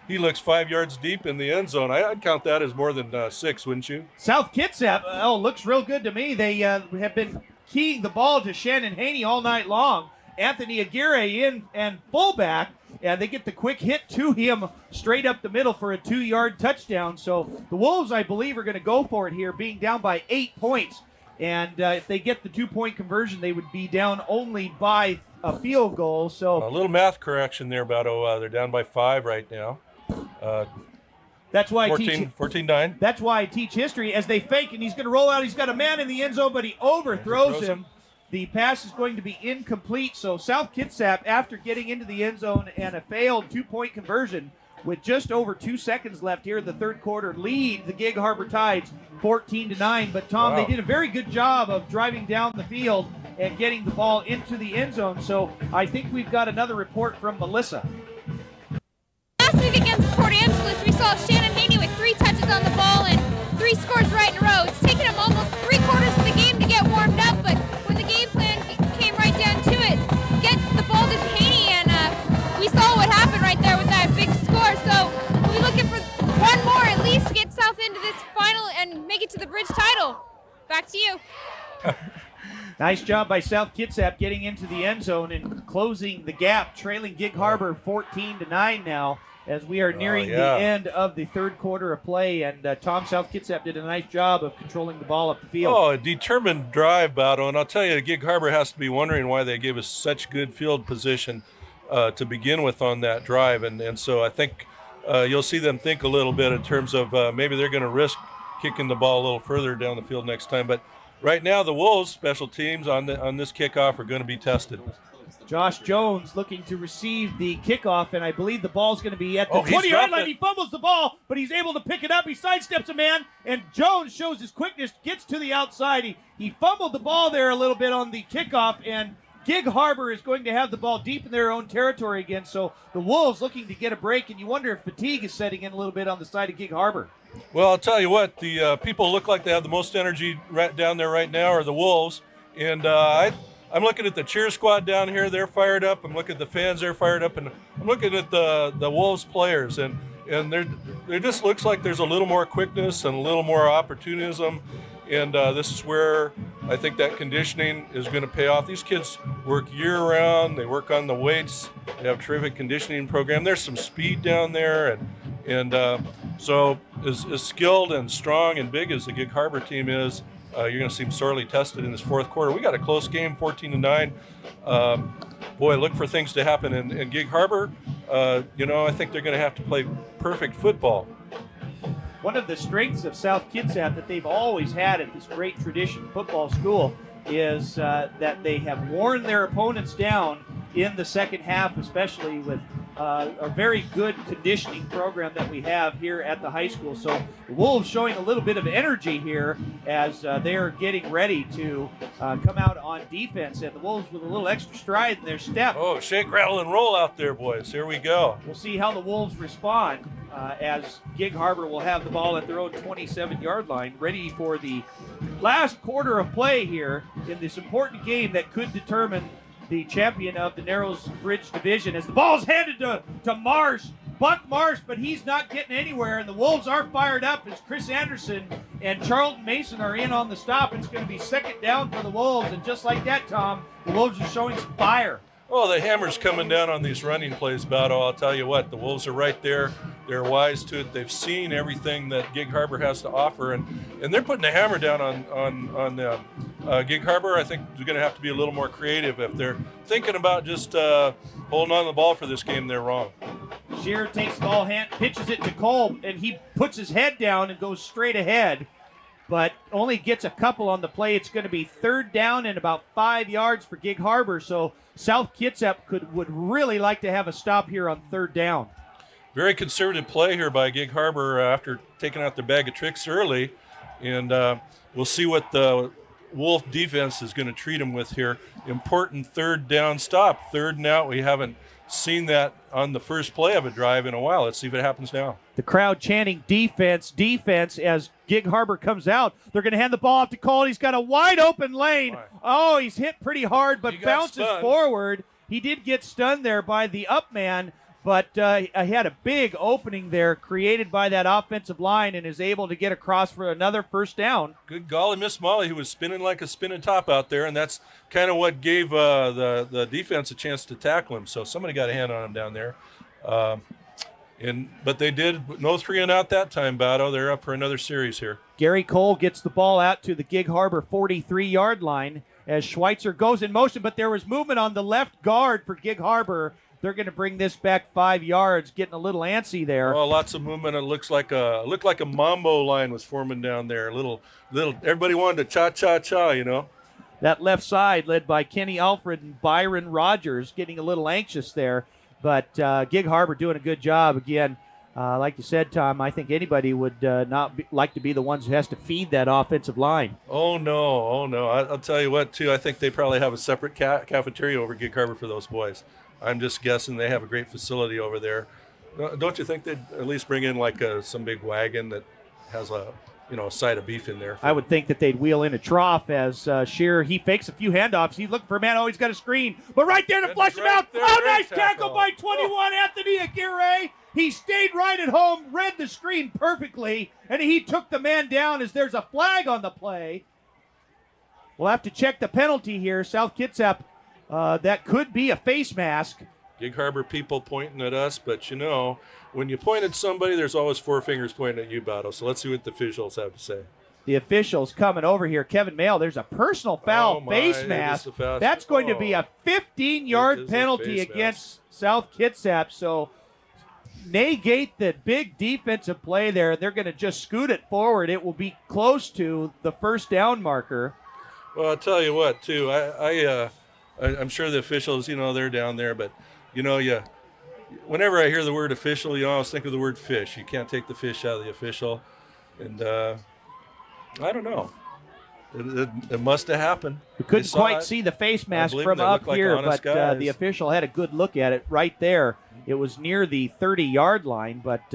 He looks 5 yards deep in the end zone. I'd count that as more than 6, wouldn't you? South Kitsap, looks real good to me. They have been keying the ball to Shannon Haney all night long. Anthony Aguirre in and fullback, and they get the quick hit to him straight up the middle for a 2-yard touchdown. So the Wolves, I believe, are going to go for it here, being down by 8 points. And if they get the 2-point conversion, they would be down only by a field goal. So a little math correction there, Bato. They're down by 5 right now. That's why 14-9. That's why I teach history as they fake, and he's going to roll out. He's got a man in the end zone, but he overthrows him. The pass is going to be incomplete. So South Kitsap, after getting into the end zone and a failed 2-point conversion, with just over 2 seconds left here in the third quarter, lead the Gig Harbor Tides 14-9. But Tom, They did a very good job of driving down the field and getting the ball into the end zone. So I think we've got another report from Melissa. Last week against Port Angeles, we saw Shannon Haney with 3 touches on the ball and 3 scores right in a row. It's taken him almost 3/4 of the game to get warmed up, but when the game plan came right down to it, get the ball to Haney, and we saw what happened right there with that big score. So we'll be looking for one more at least to get South into this final and make it to the bridge title. Back to you. Nice job by South Kitsap getting into the end zone and closing the gap, trailing Gig Harbor 14-9 now. as we are nearing the end of the third quarter of play. And Tom, South Kitsap did a nice job of controlling the ball up the field. Oh, a determined drive, Battle. And I'll tell you, Gig Harbor has to be wondering why they gave us such good field position to begin with on that drive. And so I think you'll see them think a little bit in terms of maybe they're going to risk kicking the ball a little further down the field next time. But right now, the Wolves special teams on this kickoff are going to be tested. Josh Jones looking to receive the kickoff, and I believe the ball's going to be at the 20-yard line. He fumbles the ball, but he's able to pick it up. He sidesteps a man, and Jones shows his quickness, gets to the outside. He fumbled the ball there a little bit on the kickoff, and Gig Harbor is going to have the ball deep in their own territory again. So the Wolves looking to get a break, and you wonder if fatigue is setting in a little bit on the side of Gig Harbor. Well, I'll tell you what, the people look like they have the most energy right down there right now are the Wolves, and I'm looking at the cheer squad down here. They're fired up. I'm looking at the fans. They're fired up. And I'm looking at the Wolves players. And there just looks like there's a little more quickness and a little more opportunism. And this is where I think that conditioning is going to pay off. These kids work year-round. They work on the weights. They have a terrific conditioning program. There's some speed down there. And so as skilled and strong and big as the Gig Harbor team is, you're going to see them sorely tested in this fourth quarter. We got a close game, 14-9. Boy, look for things to happen in Gig Harbor. I think they're going to have to play perfect football. One of the strengths of South Kitsap that they've always had at this great tradition football school is that they have worn their opponents down in the second half, especially with a very good conditioning program that we have here at the high school. So the Wolves showing a little bit of energy here as they are getting ready to come out on defense. And the Wolves with a little extra stride in their step. Oh, shake, rattle, and roll out there, boys. Here we go. We'll see how the Wolves respond as Gig Harbor will have the ball at their own 27-yard line, ready for the last quarter of play here in this important game that could determine the champion of the Narrows Bridge Division, as the ball is handed to Marsh, Buck Marsh, but he's not getting anywhere, and the Wolves are fired up as Chris Anderson and Charlton Mason are in on the stop. It's going to be second down for the Wolves, and just like that, Tom, the Wolves are showing some fire. Oh, the hammer's coming down on these running plays, Battle. I'll tell you what, the Wolves are right there. They're wise to it. They've seen everything that Gig Harbor has to offer, and they're putting the hammer down on Gig Harbor. I think they're going to have to be a little more creative. If they're thinking about just holding on to the ball for this game, they're wrong. Shearer takes the ball, pitches it to Cole, and he puts his head down and goes straight ahead, but only gets a couple on the play. It's going to be third down and about 5 yards for Gig Harbor, so South Kitsap would really like to have a stop here on third down. Very conservative play here by Gig Harbor after taking out their bag of tricks early, and we'll see what the Wolf defense is going to treat them with here. Important third down stop, third and out. We haven't seen that on the first play of a drive in a while. Let's see if it happens now. The crowd chanting defense, defense as Gig Harbor comes out. They're going to hand the ball off to Cole. He's got a wide open lane. Oh, he's hit pretty hard, but bounces forward. He did get stunned there by the up man, but he had a big opening there created by that offensive line and is able to get across for another first down. Good golly, Miss Molly, who was spinning like a spinning top out there, and that's kind of what gave the defense a chance to tackle him. So somebody got a hand on him down there. But they did no 3 and out that time, Batto. They're up for another series here. Gary Cole gets the ball out to the Gig Harbor 43-yard line as Schweitzer goes in motion, but there was movement on the left guard for Gig Harbor. They're going to bring this back 5 yards, getting a little antsy there. Oh, lots of movement. It looked like a mambo line was forming down there. A little. Everybody wanted to cha-cha-cha, you know. That left side led by Kenny Alfred and Byron Rogers getting a little anxious there. But Gig Harbor doing a good job. Again, like you said, Tom, I think anybody would like to be the ones who has to feed that offensive line. Oh, no. I'll tell you what, too. I think they probably have a separate cafeteria over Gig Harbor for those boys. I'm just guessing they have a great facility over there. Don't you think they'd at least bring in like some big wagon that has a side of beef in there? I would think that they'd wheel in a trough as Shearer, he fakes a few handoffs. He's looking for a man. Oh, he's got a screen. But right there to flush him out. There, oh, nice tackle by 21, Anthony Aguirre. He stayed right at home, read the screen perfectly, and he took the man down as there's a flag on the play. We'll have to check the penalty here. South Kitsap, that could be a face mask. Gig Harbor people pointing at us, but when you point at somebody, there's always 4 fingers pointing at you, Battle. So let's see what the officials have to say. The officials coming over here. Kevin Mail, there's a personal foul face mask. That's going to be a 15-yard penalty against South Kitsap. So negate the big defensive play there. They're going to just scoot it forward. It will be close to the first down marker. Well, I'll tell you what, too. I'm sure the officials, they're down there, but, whenever I hear the word official, I always think of the word fish. You can't take the fish out of the official. And I don't know. It must have happened. We couldn't quite see the face mask from up here, but the official had a good look at it right there. It was near the 30-yard line, but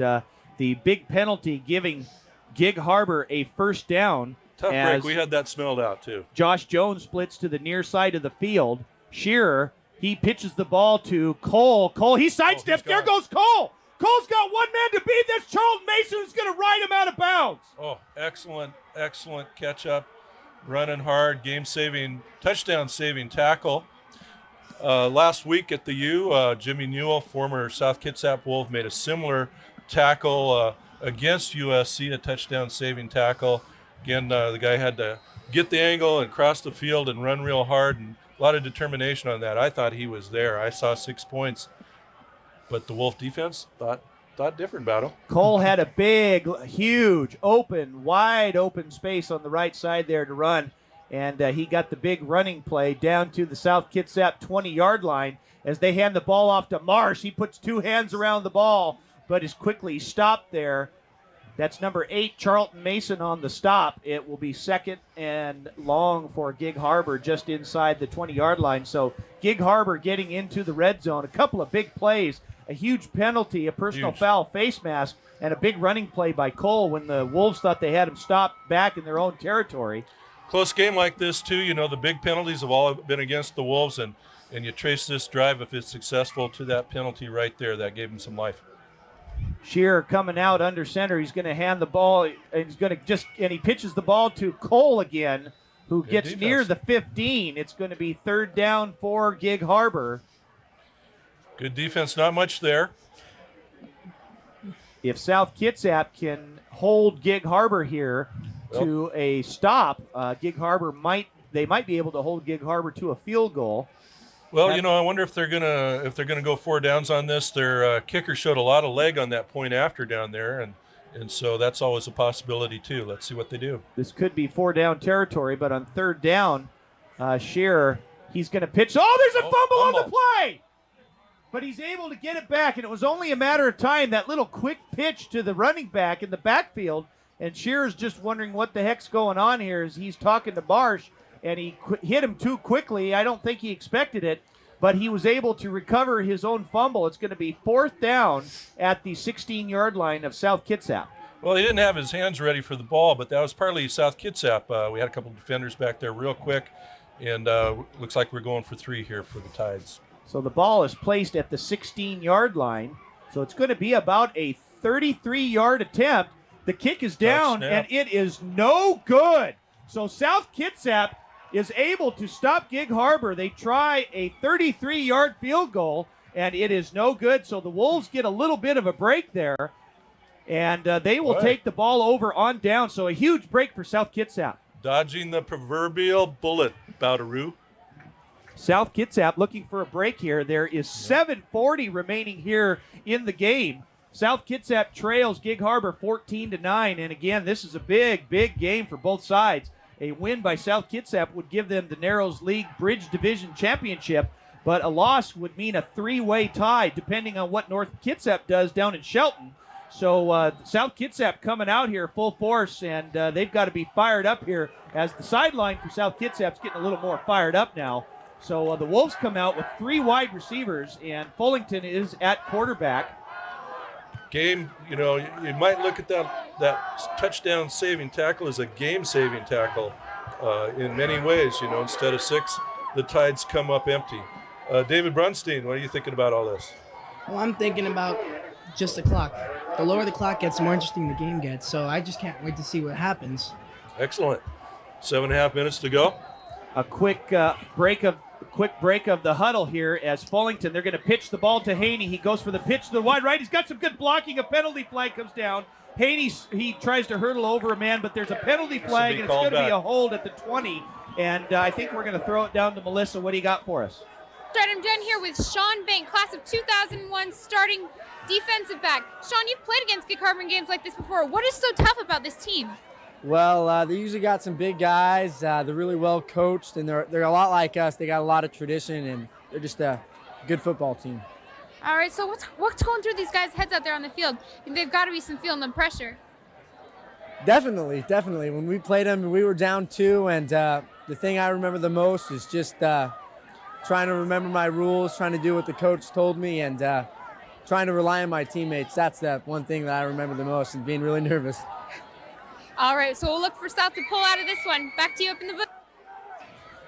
the big penalty giving Gig Harbor a first down. Tough break. We had that smelled out, too. Josh Jones splits to the near side of the field. Shearer, he pitches the ball to Cole. Cole, he sidesteps. There goes Cole. Cole's got one man to beat. That's Charlton Mason who's going to ride him out of bounds. Oh, excellent catch up. Running hard, game-saving, touchdown-saving tackle. Last week at the U, Jimmy Newell, former South Kitsap Wolf, made a similar tackle against USC, a touchdown-saving tackle. Again, the guy had to get the angle and cross the field and run real hard, and a lot of determination on that. I thought he was there. I saw 6 points, but the Wolf defense thought different, Battle. Cole had a big, huge, wide open space on the right side there to run, and he got the big running play down to the South Kitsap 20-yard line. As they hand the ball off to Marsh, he puts 2 hands around the ball, but is quickly stopped there. That's number 8, Charlton Mason on the stop. It will be 2nd and long for Gig Harbor just inside the 20-yard line. So Gig Harbor getting into the red zone. A couple of big plays, a huge penalty, a personal foul face mask, and a big running play by Cole when the Wolves thought they had him stopped back in their own territory. Close game like this, too. The big penalties have all been against the Wolves, and you trace this drive, if it's successful, to that penalty right there. That gave him some life. Shearer coming out under center. He's going to hand the ball, and he pitches the ball to Cole again, who gets near the 15. It's going to be 3rd down for Gig Harbor. Good defense, not much there. If South Kitsap can hold Gig Harbor here to a stop, Gig Harbor might be able to hold Gig Harbor to a field goal. Well, I wonder if they're gonna go 4 downs on this. Their kicker showed a lot of leg on that point after down there, and so that's always a possibility too. Let's see what they do. This could be 4 down territory, but on 3rd down, Shearer, he's going to pitch. Oh, there's a fumble on the play, but he's able to get it back, and it was only a matter of time. That little quick pitch to the running back in the backfield, and Shearer's just wondering what the heck's going on here as he's talking to Marsh. And he hit him too quickly. I don't think he expected it, but he was able to recover his own fumble. It's going to be 4th down at the 16-yard line of South Kitsap. Well, he didn't have his hands ready for the ball, but that was partly South Kitsap. We had a couple of defenders back there real quick, and looks like we're going for 3 here for the Tides. So the ball is placed at the 16-yard line. So it's going to be about a 33-yard attempt. The kick is down, and it is no good. So South Kitsap is able to stop Gig Harbor. They try a 33-yard field goal, and it is no good. So the Wolves get a little bit of a break there, and they will take the ball over on down. So a huge break for South Kitsap. Dodging the proverbial bullet, Bowderoo. South Kitsap looking for a break here. There is 7:40 remaining here in the game. South Kitsap trails Gig Harbor 14-9, and again, this is a big, big game for both sides. A win by South Kitsap would give them the Narrows League Bridge Division Championship, but a loss would mean a 3-way tie depending on what North Kitsap does down in Shelton. So South Kitsap coming out here full force, and they've got to be fired up here as the sideline for South Kitsap's getting a little more fired up now. So the Wolves come out with 3 wide receivers, and Fullington is at quarterback. Game, you might look at that touchdown saving tackle as a game saving tackle in many ways. Instead of 6, the Tides come up empty. David Brunstein, what are you thinking about all this? Well, I'm thinking about just the clock. The lower the clock gets, the more interesting the game gets. So I just can't wait to see what happens. Excellent. 7.5 minutes to go. A quick quick break of the huddle here as Fullington, they're going to pitch the ball to Haney. He goes for the pitch to the wide right. He's got some good blocking. A penalty flag comes down. Haney, he tries to hurdle over a man, but there's a penalty flag, and it's going to be a hold at the 20. And I think we're going to throw it down to Melissa. What do you got for us? All right, I'm done here with Sean Bank, class of 2001, starting defensive back. Sean, you've played against Gig Harbor in games like this before. What is so tough about this team? Well, they usually got some big guys. They're really well coached, and they're a lot like us. They got a lot of tradition, and they're just a good football team. All right, so what's going through these guys' heads out there on the field? They've got to be feeling the pressure. Definitely. When we played them, we were down 2, and the thing I remember the most is just trying to remember my rules, trying to do what the coach told me, and trying to rely on my teammates. That's the one thing that I remember the most, and being really nervous. All right, so we'll look for South to pull out of this one. Back to you up in the booth.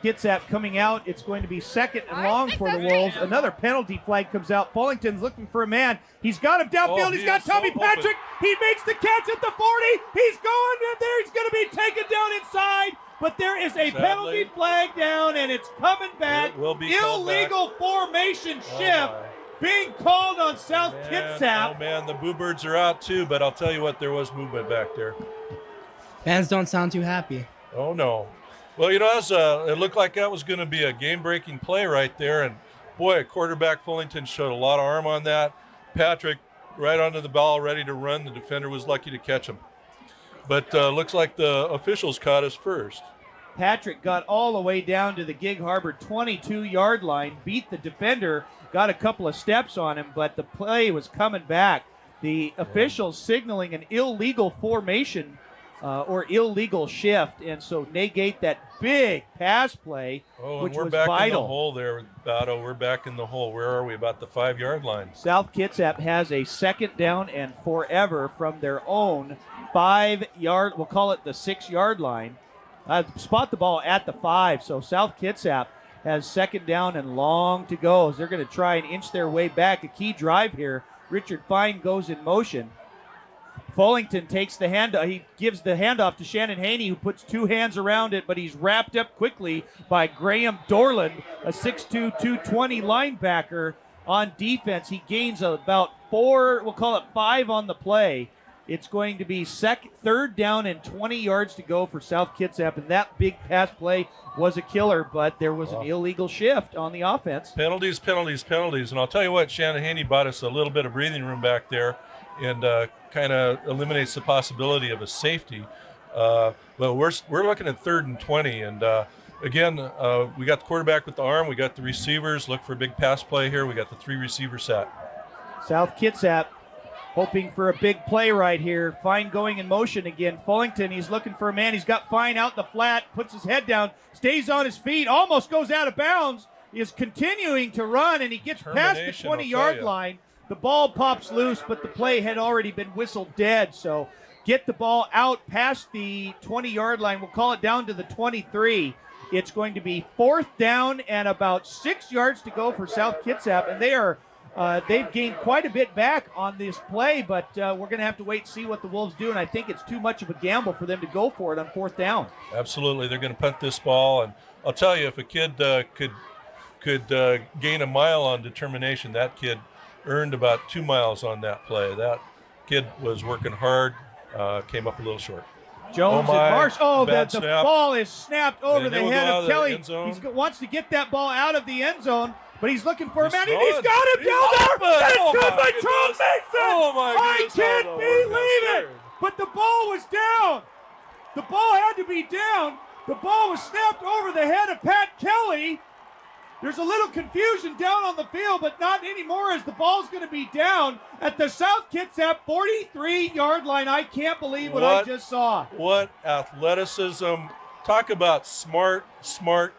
Kitsap coming out. It's going to be second and long for the Wolves. Another penalty flag comes out. Fullington's looking for a man. He's got him downfield. He's got Tommy Patrick. He makes the catch at the 40. He's going in there. He's going to be taken down inside. But there is a penalty flag down, and it's coming back. It will be illegal formation shift being called on South Kitsap. Oh, man, the Boo Birds are out too, but I'll tell you what, there was movement back there. Fans don't sound too happy. Oh, no. Well, you know, it looked like that was going to be a game-breaking play right there, and boy, quarterback Fullington showed a lot of arm on that. Patrick right onto the ball, ready to run. The defender was lucky to catch him. But looks like the officials caught us first. Patrick got all the way down to the Gig Harbor 22-yard line, beat the defender, got a couple of steps on him, but the play was coming back. The officials signaling an illegal formation or illegal shift, and so negate that big pass play, which we're was back vital. In the hole there, Bato. We're back in the hole. Where are we? About the 5-yard line. South Kitsap has a second down and forever from their own 5-yard, we'll call it the 6-yard line. Spot the ball at the 5, so South Kitsap has second down and long to go as they're going to try and inch their way back. A key drive here. Richard Fine goes in motion. Fullington takes the handoff. He gives the handoff to Shannon Haney, who puts 2 hands around it, but he's wrapped up quickly by Graham Dorland, a 6'2", 220 linebacker on defense. He gains about 4, we'll call it 5 on the play. It's going to be third down and 20 yards to go for South Kitsap, and that big pass play was a killer, but there was an illegal shift on the offense. Penalties. And I'll tell you what, Shannon Haney bought us a little bit of breathing room back there and kind of eliminates the possibility of a safety. But we're looking at 3rd and 20, and again, we got the quarterback with the arm, we got the receivers, look for a big pass play here, we got the 3 receivers set. South Kitsap hoping for a big play right here. Fine going in motion again. Fullington, he's looking for a man. He's got Fine out in the flat, puts his head down, stays on his feet, almost goes out of bounds, is continuing to run, and he gets past the 20-yard line. The ball pops loose, but the play had already been whistled dead. So get the ball out past the 20-yard line. We'll call it down to the 23. It's going to be 4th down and about 6 yards to go for South Kitsap, and they've gained quite a bit back on this play, but we're going to have to wait and see what the Wolves do, and I think it's too much of a gamble for them to go for it on 4th down. Absolutely. They're going to punt this ball, and I'll tell you, if a kid could gain a mile on determination, that kid earned about 2 miles on that play. That kid was working hard, came up a little short. Jones and Marsh. The ball is snapped over the head of Kelly. He wants to get that ball out of the end zone, but he's looking for a man. He's got him down there. It's good by Charles Mason. Oh my I can't believe it. But the ball was down. The ball had to be down. The ball was snapped over the head of Pat Kelly. There's a little confusion down on the field, but not anymore as the ball's going to be down at the South Kitsap 43-yard line. I can't believe what I just saw. What athleticism. Talk about smart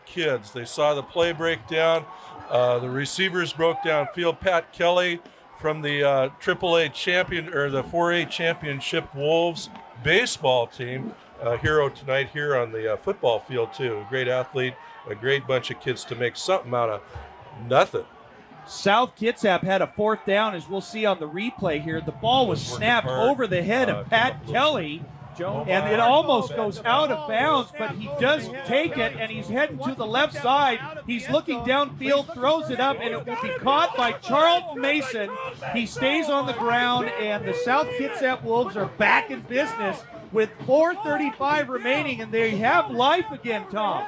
kids. They saw the play break down. The receivers broke downfield. Pat Kelly from the AAA champion or the 4A championship Wolves baseball team, a hero tonight here on the football field too. A great athlete, a great bunch of kids to make something out of nothing. South Kitsap had a 4th down, as we'll see on the replay here. The ball was snapped over the head of Pat Kelly. And it almost goes out of bounds, but he does take it, and he's heading to the left side. He's looking downfield, throws it up, and it will be caught by Charles Mason. He stays on the ground, and the South Kitsap Wolves are back in business with 4:35 remaining, and they have life again, Tom.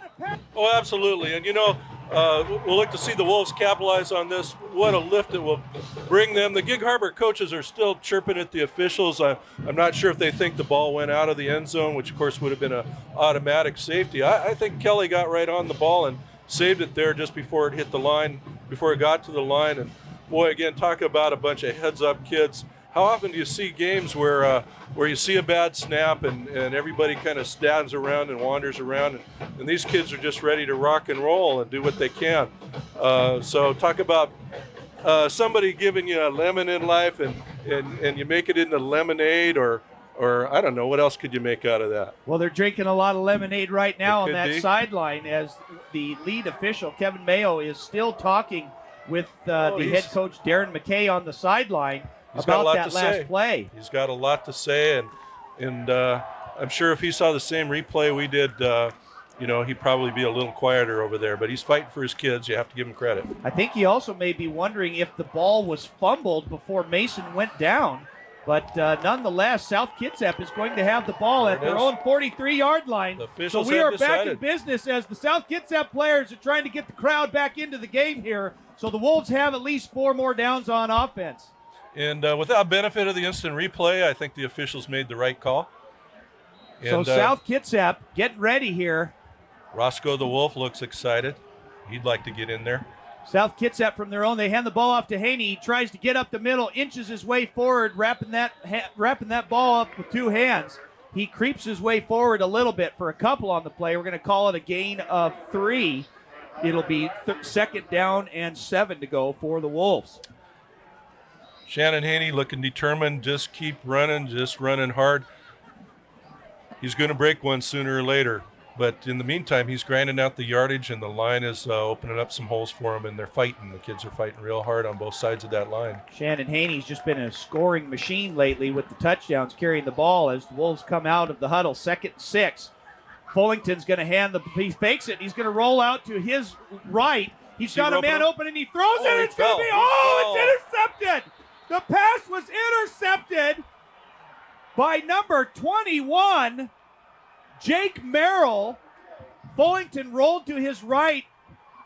Oh, absolutely. And, we'll look to see the Wolves capitalize on this. What a lift it will bring them. The Gig Harbor coaches are still chirping at the officials. I'm not sure if they think the ball went out of the end zone, which, of course, would have been an automatic safety. I think Kelly got right on the ball and saved it there just before it hit the line, before it got to the line. And, boy, again, talk about a bunch of heads-up kids. How often do you see games where you see a bad snap and everybody kind of stands around and wanders around, and these kids are just ready to rock and roll and do what they can. So talk about somebody giving you a lemon in life and you make it into lemonade, or I don't know, what else could you make out of that? Well, they're drinking a lot of lemonade right now on that be. Sideline, as the lead official, Kevin Mayo, is still talking with the head coach, Darren McKay, on the sideline about that last play. He's got a lot to say, and I'm sure if he saw the same replay we did, he'd probably be a little quieter over there. But he's fighting for his kids. You have to give him credit. I think he also may be wondering if the ball was fumbled before Mason went down. But nonetheless, South Kitsap is going to have the ball at their own 43-yard line. So we are back in business as the South Kitsap players are trying to get the crowd back into the game here. So the Wolves have at least 4 more downs on offense. And without benefit of the instant replay, I think the officials made the right call. And, so South Kitsap getting ready here. Roscoe the Wolf looks excited. He'd like to get in there. South Kitsap from their own. They hand the ball off to Haney. He tries to get up the middle, inches his way forward, wrapping that ball up with 2 hands. He creeps his way forward a little bit for a couple on the play. We're going to call it a gain of 3. It'll be second down and 7 to go for the Wolves. Shannon Haney looking determined, just keep running, just running hard. He's going to break one sooner or later. But in the meantime, he's grinding out the yardage, and the line is opening up some holes for him, and they're fighting. The kids are fighting real hard on both sides of that line. Shannon Haney's just been a scoring machine lately with the touchdowns, carrying the ball as the Wolves come out of the huddle. 2nd and 6. Fullington's going to he fakes it. He's going to roll out to his right. He's got a man open, and he throws it. It's going to be, it's intercepted. The pass was intercepted by number 21, Jake Merrill. Fullington rolled to his right.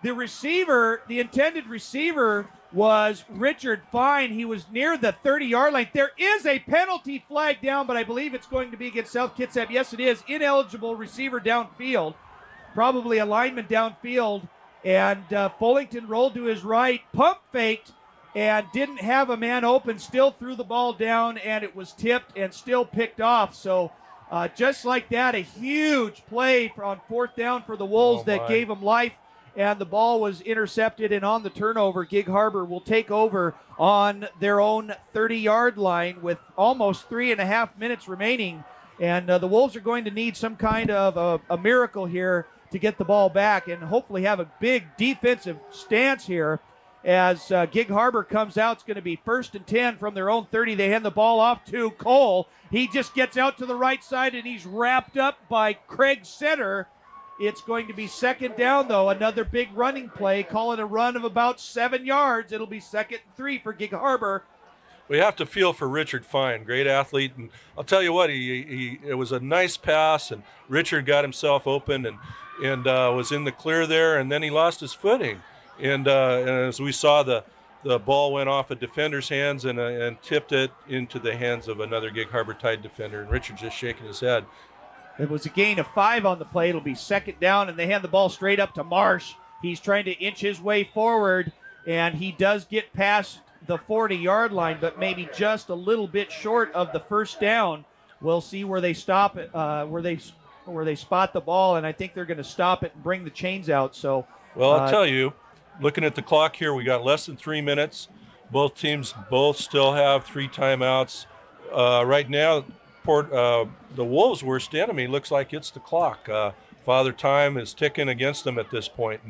The intended receiver was Richard Fine. He was near the 30-yard line. There is a penalty flag down, but I believe it's going to be against South Kitsap. Yes, it is. Ineligible receiver downfield. Probably a lineman downfield. And Fullington rolled to his right, pump faked, and didn't have a man open, still threw the ball down, and it was tipped and still picked off. So just like that, a huge play on 4th down for the Wolves that gave them life, and the ball was intercepted, and on the turnover, Gig Harbor will take over on their own 30-yard line with almost 3.5 minutes remaining, and the Wolves are going to need some kind of a miracle here to get the ball back and hopefully have a big defensive stance here. As Gig Harbor comes out, it's going to be 1st and 10 from their own 30. They hand the ball off to Cole. He just gets out to the right side, and he's wrapped up by Craig Setter. It's going to be 2nd down, though. Another big running play. Call it a run of about 7 yards. It'll be 2nd and 3 for Gig Harbor. We have to feel for Richard Fine, great athlete. And I'll tell you what, it was a nice pass, and Richard got himself open and was in the clear there, and then he lost his footing. And as we saw, the ball went off a defender's hands and tipped it into the hands of another Gig Harbor Tide defender, and Richard just shaking his head. It was a gain of 5 on the play. It'll be 2nd down, and they hand the ball straight up to Marsh. He's trying to inch his way forward, and he does get past the 40-yard line, but maybe just a little bit short of the 1st down. We'll see where they stop it, where they spot the ball, and I think they're going to stop it and bring the chains out. So, well, I'll tell you. Looking at the clock here, we got less than 3 minutes. Both teams still have 3 timeouts. Right now, the Wolves' worst enemy looks like it's the clock. Father Time is ticking against them at this point.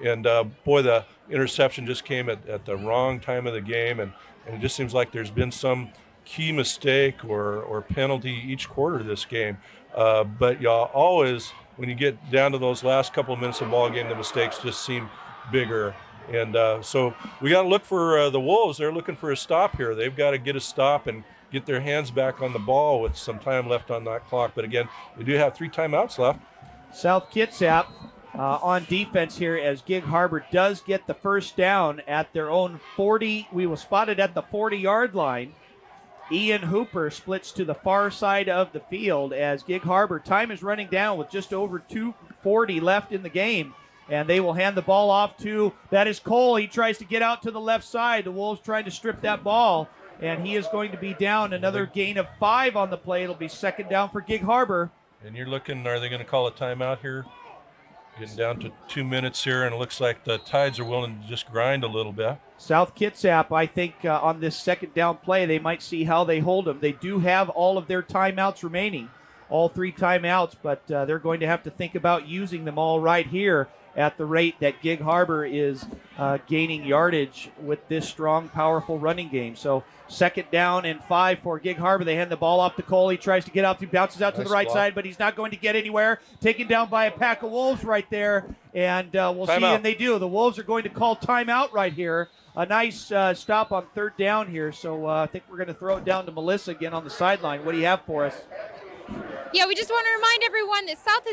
And boy, the interception just came at the wrong time of the game. And it just seems like there's been some key mistake or penalty each quarter of this game. But y'all always, when you get down to those last couple of minutes of the ball game, the mistakes just seem bigger. And so we got to look for the Wolves. They're looking for a stop here. They've got to get a stop and get their hands back on the ball with some time left on that clock. But again, we do have 3 timeouts left. South Kitsap on defense here as Gig Harbor does get the first down at their own 40. We will spot it at the 40-yard line. Ian Hooper splits to the far side of the field as Gig Harbor, time is running down with just over 2:40 left in the game. And they will hand the ball off to, that is Cole. He tries to get out to the left side. The Wolves trying to strip that ball. And he is going to be down another gain of 5 on the play. It'll be second down for Gig Harbor. And you're looking, are they going to call a timeout here? Getting down to 2 minutes here, and it looks like the Tides are willing to just grind a little bit. South Kitsap, I think on this second down play, they might see how they hold them. They do have all of their timeouts remaining, all 3 timeouts, but they're going to have to think about using them all right here at the rate that Gig Harbor is gaining yardage with this strong, powerful running game. So second down and 5 for Gig Harbor. They hand the ball off to Cole. He tries to get out, he bounces out to the right side, but he's not going to get anywhere. Taken down by a pack of Wolves right there, and we'll see, and they do. The Wolves are going to call timeout right here. A nice stop on third down here, so I think we're going to throw it down to Melissa again on the sideline. What do you have for us? Yeah, we just want to remind everyone that South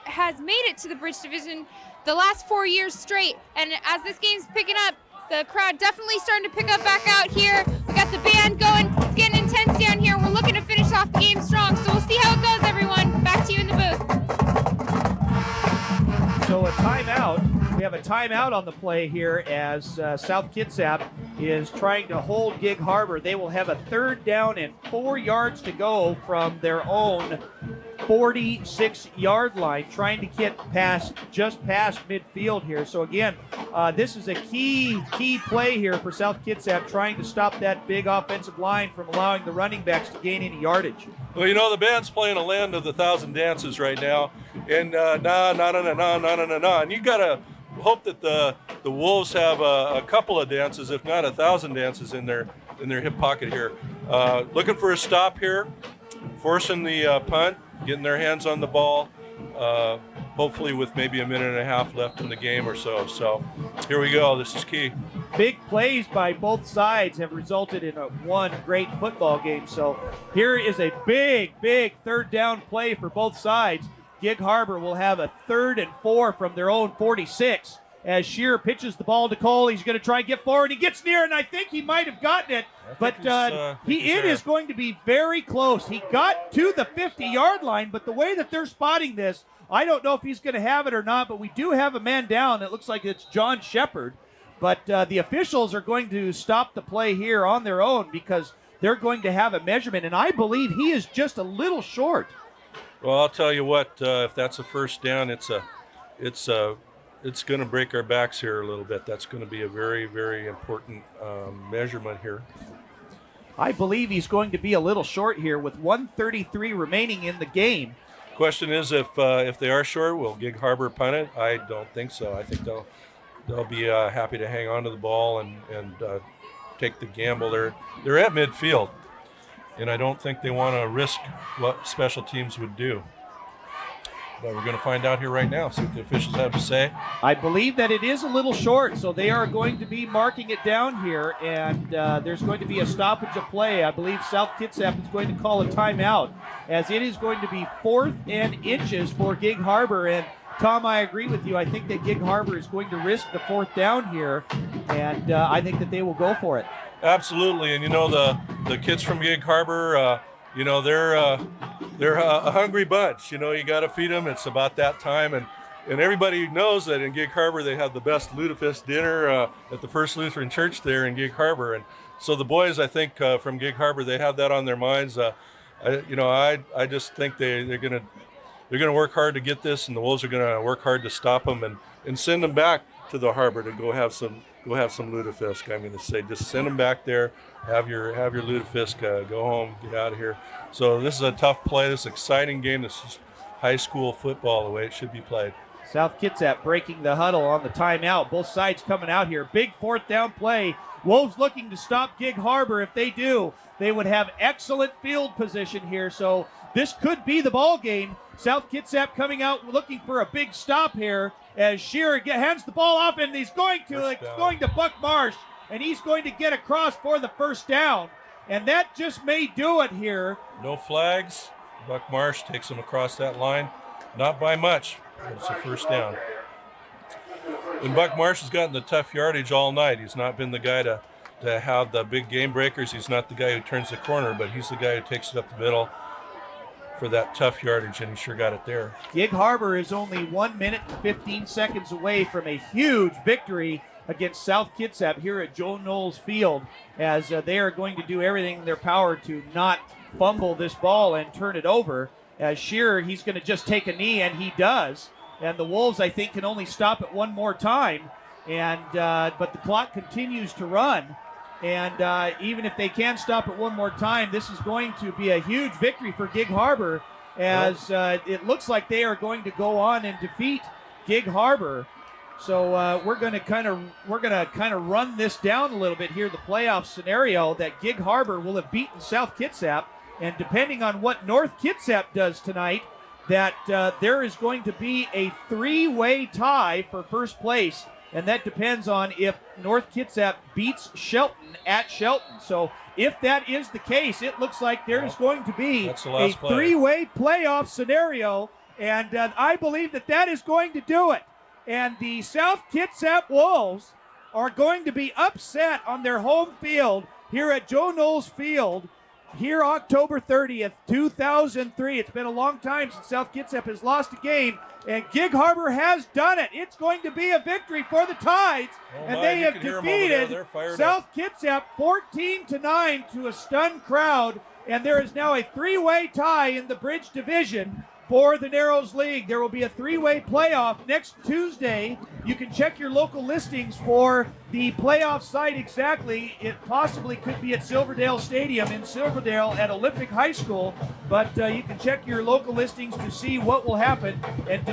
has made it to the Bridge Division the last 4 years straight, and as this game's picking up, the crowd definitely starting to pick up back out here. We got the band going. It's getting intense down here. We're looking to finish off the game strong, so we'll see how it goes, everyone. Back to you in the booth. So a timeout. We have a timeout on the play here as South Kitsap is trying to hold Gig Harbor. They will have a third down and 4 yards to go from their own 46-yard line, trying to get just past midfield here. So again, this is a key play here for South Kitsap, trying to stop that big offensive line from allowing the running backs to gain any yardage. Well, you know, the band's playing a land of the 1,000 dances right now, and and you gotta hope that the Wolves have a couple of dances, if not 1,000 dances in their hip pocket here. Looking for a stop here, forcing the punt, getting their hands on the ball, hopefully with maybe a minute and a half left in the game or so. So here we go. This is key. Big plays by both sides have resulted in one great football game. So here is a big third down play for both sides. Gig Harbor will have a 3rd and 4 from their own 46 as Shearer pitches the ball to Cole. He's going to try and get forward. He gets near, and I think he might have gotten it, but it is going to be very close. He got to the 50-yard line, but the way that they're spotting this, I don't know if he's going to have it or not, but we do have a man down. It looks like it's John Shepard, but the officials are going to stop the play here on their own because they're going to have a measurement, and I believe he is just a little short. Well, I'll tell you what, if that's a first down, it's going to break our backs here a little bit. That's going to be a very, very important measurement here. I believe he's going to be a little short here with 1:33 remaining in the game. Question is, if they are short, will Gig Harbor punt it? I don't think so. I think they'll be happy to hang on to the ball and take the gamble. They're at midfield, and I don't think they want to risk what special teams would do. But we're going to find out here right now, see what the officials have to say. I believe that it is a little short, so they are going to be marking it down here, and there's going to be a stoppage of play. I believe South Kitsap is going to call a timeout, as it is going to be 4th and inches for Gig Harbor. And Tom, I agree with you. I think that Gig Harbor is going to risk the 4th down here, and I think that they will go for it. Absolutely, and you know the kids from Gig Harbor, you know they're a hungry bunch. You know, you got to feed them. It's about that time, and everybody knows that in Gig Harbor they have the best lutefisk dinner at the First Lutheran Church there in Gig Harbor, and so the boys, I think from Gig Harbor, they have that on their minds. I just think they're gonna work hard to get this, and the Wolves are gonna work hard to stop them and send them back to the harbor to go have some lutefisk. I'm going to say just send them back there, have your lutefisk, go home, get out of here. So this is a tough play. This is an exciting game. This is high school football the way it should be played. South Kitsap breaking the huddle on the timeout. Both sides coming out here. Big fourth down play. Wolves looking to stop Gig Harbor. If they do, they would have excellent field position here. So this could be the ball game. South Kitsap coming out looking for a big stop here as Shearer hands the ball off, and he's going to Buck Marsh, and he's going to get across for the first down. And that just may do it here. No flags. Buck Marsh takes him across that line. Not by much, but it's a first down. And Buck Marsh has gotten the tough yardage all night. He's not been the guy to have the big game breakers. He's not the guy who turns the corner, but he's the guy who takes it up the middle for that tough yardage, and he sure got it there. Gig Harbor is only 1 minute and 15 seconds away from a huge victory against South Kitsap here at Joe Knowles Field, as they are going to do everything in their power to not fumble this ball and turn it over. As Shearer, he's going to just take a knee, and he does. And the Wolves, I think, can only stop it one more time. And but the clock continues to run. And even if they can stop it one more time, this is going to be a huge victory for Gig Harbor, as it looks like they are going to go on and defeat Gig Harbor. So we're going to kind of run this down a little bit here. The playoff scenario that Gig Harbor will have beaten South Kitsap, and depending on what North Kitsap does tonight, that there is going to be a three-way tie for first place, and that depends on if North Kitsap beats Shelton at Shelton. So if that is the case, it looks like there is going to be a three-way playoff scenario, and I believe that is going to do it. And the South Kitsap Wolves are going to be upset on their home field here at Joe Knowles Field here October 30th, 2003. It's been a long time since South Kitsap has lost a game, and Gig Harbor has done it. It's going to be a victory for the Tides, and they have defeated South Kitsap 14-9 to a stunned crowd, and there is now a three-way tie in the Bridge Division for the Narrows League. There will be a three-way playoff next Tuesday. You can check your local listings for the playoff site exactly. It possibly could be at Silverdale Stadium in Silverdale at Olympic High School, but you can check your local listings to see what will happen, and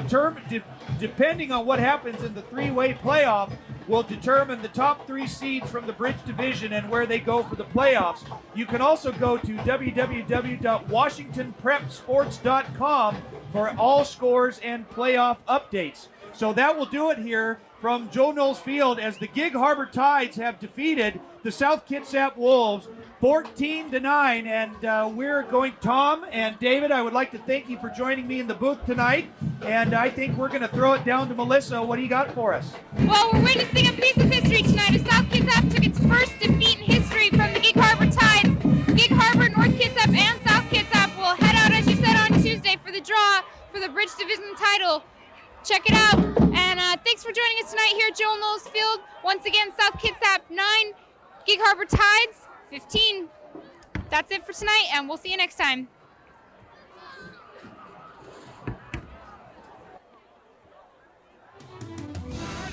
depending on what happens in the three-way playoff will determine the top three seeds from the Bridge Division and where they go for the playoffs. You can also go to www.washingtonprepsports.com for all scores and playoff updates. So that will do it here from Joe Knowles Field, as the Gig Harbor Tides have defeated the South Kitsap Wolves 14-9. And we're going, Tom and David, I would like to thank you for joining me in the booth tonight. And I think we're going to throw it down to Melissa. What do you got for us? Well, we're witnessing a piece of history tonight as South Kitsap took its first defeat in history from the Gig Harbor Tides. Gig Harbor, North Kitsap, and South Kitsap will head out, as you said, on Tuesday for the draw for the Bridge Division title. Check it out. And thanks for joining us tonight here at Joe Knowles Field. Once again, South Kitsap 9, Gig Harbor Tides 15. That's it for tonight, and we'll see you next time.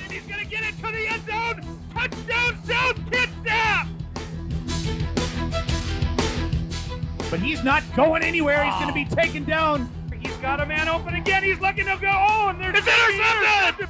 And he's going to get it to the end zone. Touchdown, South Kitsap! But he's not going anywhere. He's going to be taken down. He's got a man open again. He's looking to go. Oh, and there's intercepted!